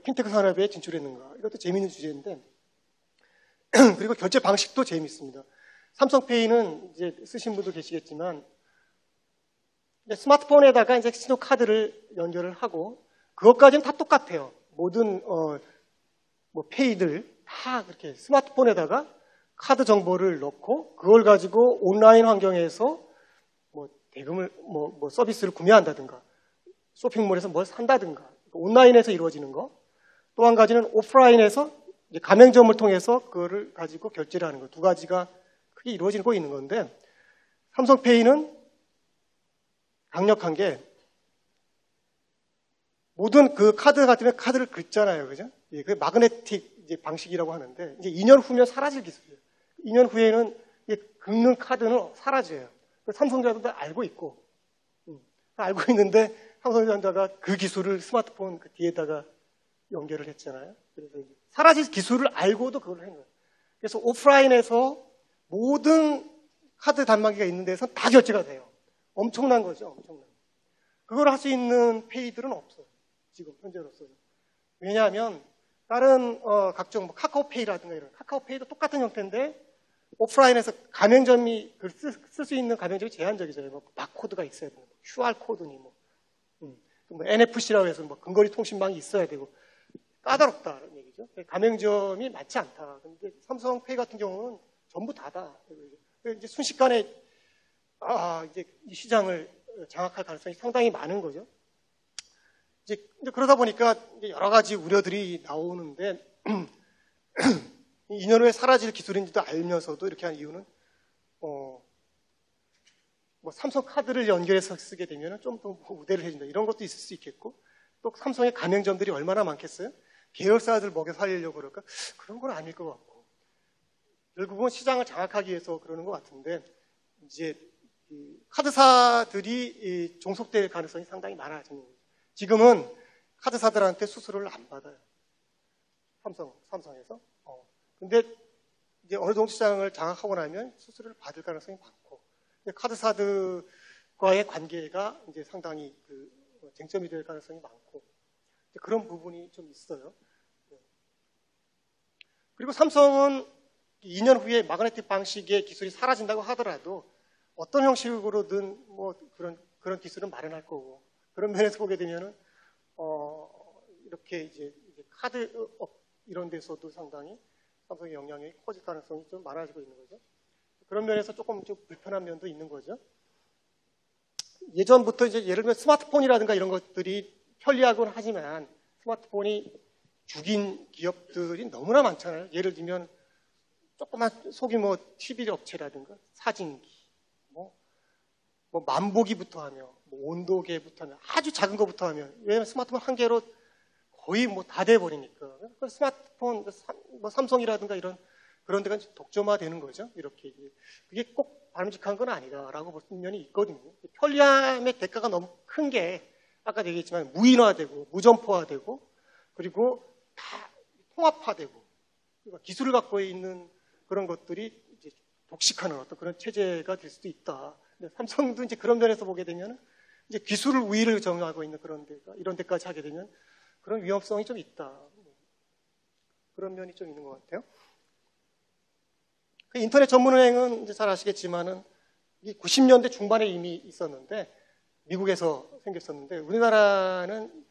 핀테크 산업에 진출했는가, 이것도 재미있는 주제인데, 그리고 결제 방식도 재미있습니다. 삼성페이는 이제 쓰신 분도 계시겠지만, 스마트폰에다가 이제 신용카드를 연결을 하고, 그것까지는 다 똑같아요. 모든 뭐 페이들 다 그렇게 스마트폰에다가 카드 정보를 넣고, 그걸 가지고 온라인 환경에서 뭐 대금을 뭐 서비스를 구매한다든가, 쇼핑몰에서 뭘 산다든가, 온라인에서 이루어지는 거. 또 한 가지는 오프라인에서 이제 가맹점을 통해서 그거를 가지고 결제를 하는 거. 두 가지가 크게 이루어지고 있는 건데, 삼성페이는 강력한 게, 모든 그 카드 같으면 카드를 긁잖아요, 그죠? 예, 그 마그네틱 이제 방식이라고 하는데, 이제 2년 후면 사라질 기술이에요. 2년 후에는 긁는 카드는 사라져요. 삼성전자도 알고 있고, 알고 있는데 삼성전자가 그 기술을 스마트폰 그 뒤에다가 연결을 했잖아요. 그래서 사라질 기술을 알고도 그걸 한 거예요. 그래서 오프라인에서 모든 카드 단말기가 있는 데서 다 결제가 돼요. 엄청난 거죠, 엄청난. 그걸 할 수 있는 페이들은 없어요, 지금 현재로서는. 왜냐하면 다른 각종 뭐 카카오페이라든가 이런 카카오페이도 똑같은 형태인데, 오프라인에서 가맹점이 쓸 수 있는 가맹점이 제한적이잖아요. 뭐 바코드가 있어야 되고, QR코드니 뭐 NFC라고 해서 뭐 근거리 통신망이 있어야 되고, 까다롭다는 얘기죠. 가맹점이 많지 않다. 근데 삼성페이 같은 경우는 전부 다다. 이제 순식간에 이제 이 시장을 장악할 가능성이 상당히 많은 거죠. 이제 그러다 보니까 이제 여러 가지 우려들이 나오는데, 2년 후에 사라질 기술인지도 알면서도 이렇게 한 이유는, 뭐 삼성 카드를 연결해서 쓰게 되면 좀 더 우대를 해준다, 이런 것도 있을 수 있겠고, 또 삼성의 가맹점들이 얼마나 많겠어요? 계열사들 먹여 살리려고 그럴까? 그런 건 아닐 것 같고, 결국은 시장을 장악하기 위해서 그러는 것 같은데, 이제 카드사들이 종속될 가능성이 상당히 많아지는 거죠. 지금은 카드사들한테 수수료를 안 받아요, 삼성에서. 근데 이제 어느 정도 시장을 장악하고 나면 수수료를 받을 가능성이 많고, 카드사들과의 관계가 이제 상당히 쟁점이 될 가능성이 많고, 그런 부분이 좀 있어요. 그리고 삼성은 2년 후에 마그네틱 방식의 기술이 사라진다고 하더라도 어떤 형식으로든 뭐 그런 기술은 마련할 거고, 그런 면에서 보게 되면은 이렇게 이제 카드업 이런 데서도 상당히 삼성의 영향이 커질 가능성이 좀 많아지고 있는 거죠. 그런 면에서 조금 좀 불편한 면도 있는 거죠. 예전부터 이제 예를 들면 스마트폰이라든가 이런 것들이 편리하곤 하지만 스마트폰이 죽인 기업들이 너무나 많잖아요. 예를 들면 조그만 소규모 TV 업체라든가 사진기, 뭐 만보기부터 하며, 뭐 온도계부터 하며, 아주 작은 것부터 하며, 왜냐하면 스마트폰 한 개로 거의 뭐 다 돼버리니까. 스마트폰, 뭐 삼성이라든가 이런 그런 데가 독점화되는 거죠. 이렇게. 그게 꼭 바람직한 건 아니다라고 보는 면이 있거든요. 편리함의 대가가 너무 큰 게 아까 얘기했지만 무인화되고 무점포화되고 그리고 다 통합화되고 그러니까 기술을 갖고 있는 그런 것들이 이제 독식하는 어떤 그런 체제가 될 수도 있다. 삼성도 이제 그런 면에서 보게 되면 이제 기술을 우위를 정하고 있는 그런 데가 이런 데까지 하게 되면 그런 위험성이 좀 있다. 그런 면이 좀 있는 것 같아요. 그 인터넷 전문은행은 이제 잘 아시겠지만은 90년대 중반에 이미 있었는데 미국에서 생겼었는데 우리나라는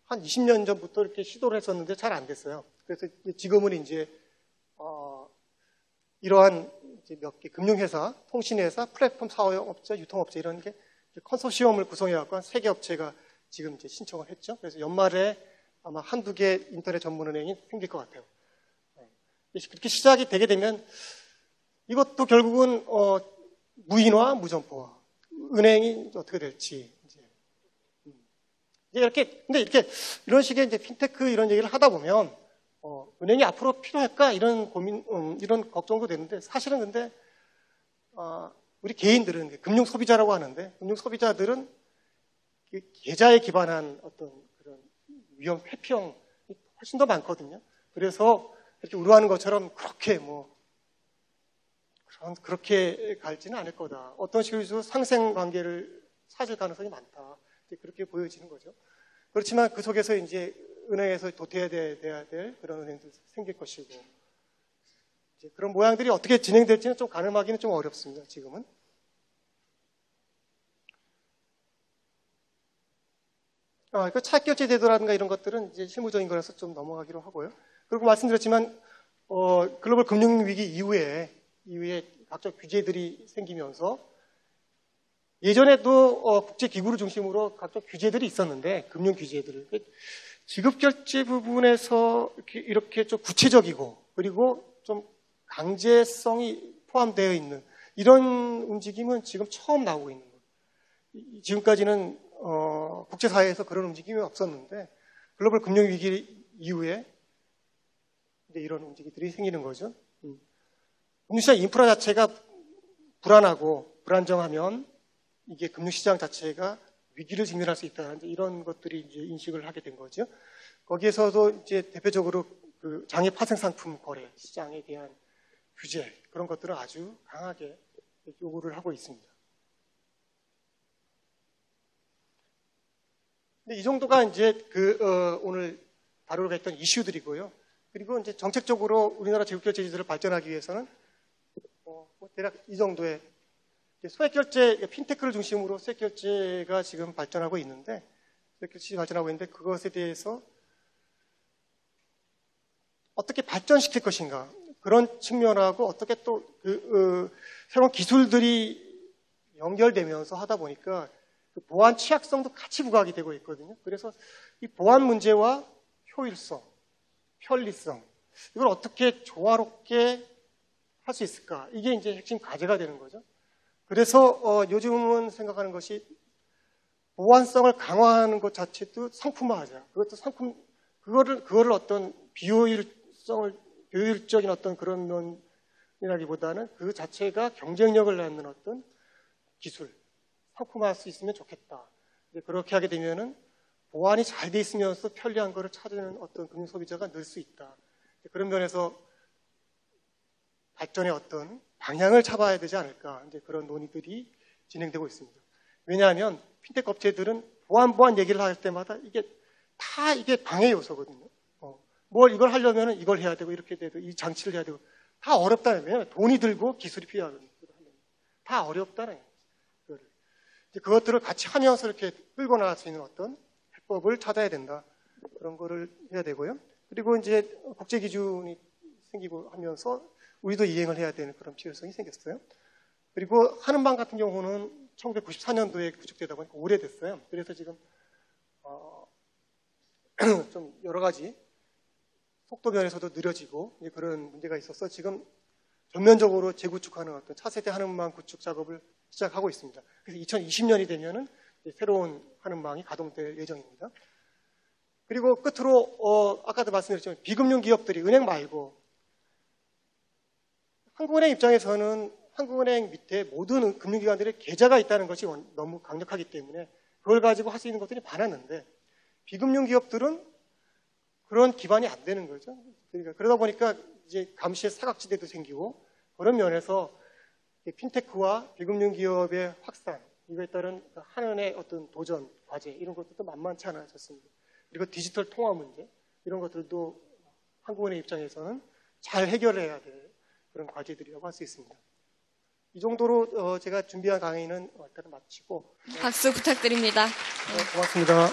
한 20년 전부터 이렇게 시도를 했었는데 잘 안 됐어요. 그래서 지금은 이제 이러한 이제 몇 개 금융회사, 통신회사, 플랫폼 사업업체, 유통업체 이런 게 컨소시엄을 구성해갖고 한 3개 업체가 지금 이제 신청을 했죠. 그래서 연말에 아마 한두 개 인터넷 전문은행이 생길 것 같아요. 그렇게 시작이 되게 되면 이것도 결국은 무인화, 무점포화, 은행이 어떻게 될지 이제 이렇게 근데 이렇게 이런 식의 이제 핀테크 이런 얘기를 하다 보면 은행이 앞으로 필요할까 이런 고민, 이런 걱정도 되는데 사실은 근데 우리 개인들은 금융 소비자라고 하는데 금융 소비자들은 계좌에 기반한 어떤 그런 위험 회피형이 훨씬 더 많거든요. 그래서 이렇게 우려하는 것처럼 그렇게 그렇게 갈지는 않을 거다. 어떤 식으로 상생 관계를 찾을 가능성이 많다. 그렇게 보여지는 거죠. 그렇지만 그 속에서 이제 은행에서 도태돼야 될 그런 은행도 생길 것이고 이제 그런 모양들이 어떻게 진행될지는 좀 가늠하기는 좀 어렵습니다. 지금은. 그 차익결제 제도라든가 이런 것들은 이제 실무적인 거라서 좀 넘어가기로 하고요. 그리고 말씀드렸지만 글로벌 금융위기 이후에 각종 규제들이 생기면서 예전에도 국제기구를 중심으로 각종 규제들이 있었는데 금융 규제들을 지급결제 부분에서 이렇게 좀 구체적이고 그리고 좀 강제성이 포함되어 있는 이런 움직임은 지금 처음 나오고 있는 거예요. 지금까지는 국제사회에서 그런 움직임이 없었는데 글로벌 금융위기 이후에 이런 움직임들이 생기는 거죠. 금융시장 인프라 자체가 불안하고 불안정하면 이게 금융시장 자체가 위기를 직면할 수 있다. 이런 것들이 이제 인식을 하게 된 거죠. 거기에서도 이제 대표적으로 그 장외 파생 상품 거래 시장에 대한 규제 그런 것들을 아주 강하게 요구를 하고 있습니다. 근데 이 정도가 이제 오늘 다루려고 했던 이슈들이고요. 그리고 이제 정책적으로 우리나라 지급결제 제도를 발전하기 위해서는 대략 이 정도의 소액결제, 핀테크를 중심으로 소액결제가 지금 발전하고 있는데, 그것에 대해서 어떻게 발전시킬 것인가. 그런 측면하고 어떻게 또 새로운 기술들이 연결되면서 하다 보니까 그 보안 취약성도 같이 부각이 되고 있거든요. 그래서 이 보안 문제와 효율성, 편리성, 이걸 어떻게 조화롭게 할 수 있을까? 이게 이제 핵심 과제가 되는 거죠. 그래서 요즘은 생각하는 것이 보안성을 강화하는 것 자체도 상품화하자. 그것도 그거를 어떤 비효율적인 어떤 그런 면이라기보다는 그 자체가 경쟁력을 낳는 어떤 기술, 상품화할 수 있으면 좋겠다. 그렇게 하게 되면은 보안이 잘 돼 있으면서 편리한 거를 찾는 어떤 금융 소비자가 늘 수 있다. 그런 면에서 발전의 어떤 방향을 잡아야 되지 않을까. 이제 그런 논의들이 진행되고 있습니다. 왜냐하면 핀테크 업체들은 보안 얘기를 할 때마다 이게 방해 요소거든요. 이걸 하려면 이걸 해야 되고 이렇게 되고 이 장치를 해야 되고 다 어렵다는 거예요. 돈이 들고 기술이 필요하거든요. 다 어렵다는 거예요. 그것들을 같이 하면서 이렇게 끌고 나갈 수 있는 어떤 해법을 찾아야 된다. 그런 거를 해야 되고요. 그리고 이제 국제 기준이 생기고 하면서 우리도 이행을 해야 되는 그런 필요성이 생겼어요. 그리고 하는방 같은 경우는 1994년도에 구축되다 보니까 오래됐어요. 그래서 지금 좀 여러 가지 속도 면에서도 느려지고 그런 문제가 있어서 지금 전면적으로 재구축하는 어떤 차세대 한은망 구축 작업을 시작하고 있습니다. 그래서 2020년이 되면은 새로운 한은망이 가동될 예정입니다. 그리고 끝으로 아까도 말씀드렸지만 비금융 기업들이 은행 말고 한국은행 입장에서는 한국은행 밑에 모든 금융기관들의 계좌가 있다는 것이 너무 강력하기 때문에 그걸 가지고 할 수 있는 것들이 많았는데 비금융 기업들은 그런 기반이 안 되는 거죠. 그러다 보니까 이제 감시의 사각지대도 생기고 그런 면에서 핀테크와 비금융 기업의 확산, 이거에 따른 한은의 어떤 도전, 과제 이런 것들도 만만치 않아졌습니다. 그리고 디지털 통화 문제 이런 것들도 한국은행 입장에서는 잘 해결해야 될 그런 과제들이라고 할 수 있습니다. 이 정도로 제가 준비한 강의는 일단 마치고 박수 부탁드립니다. 고맙습니다.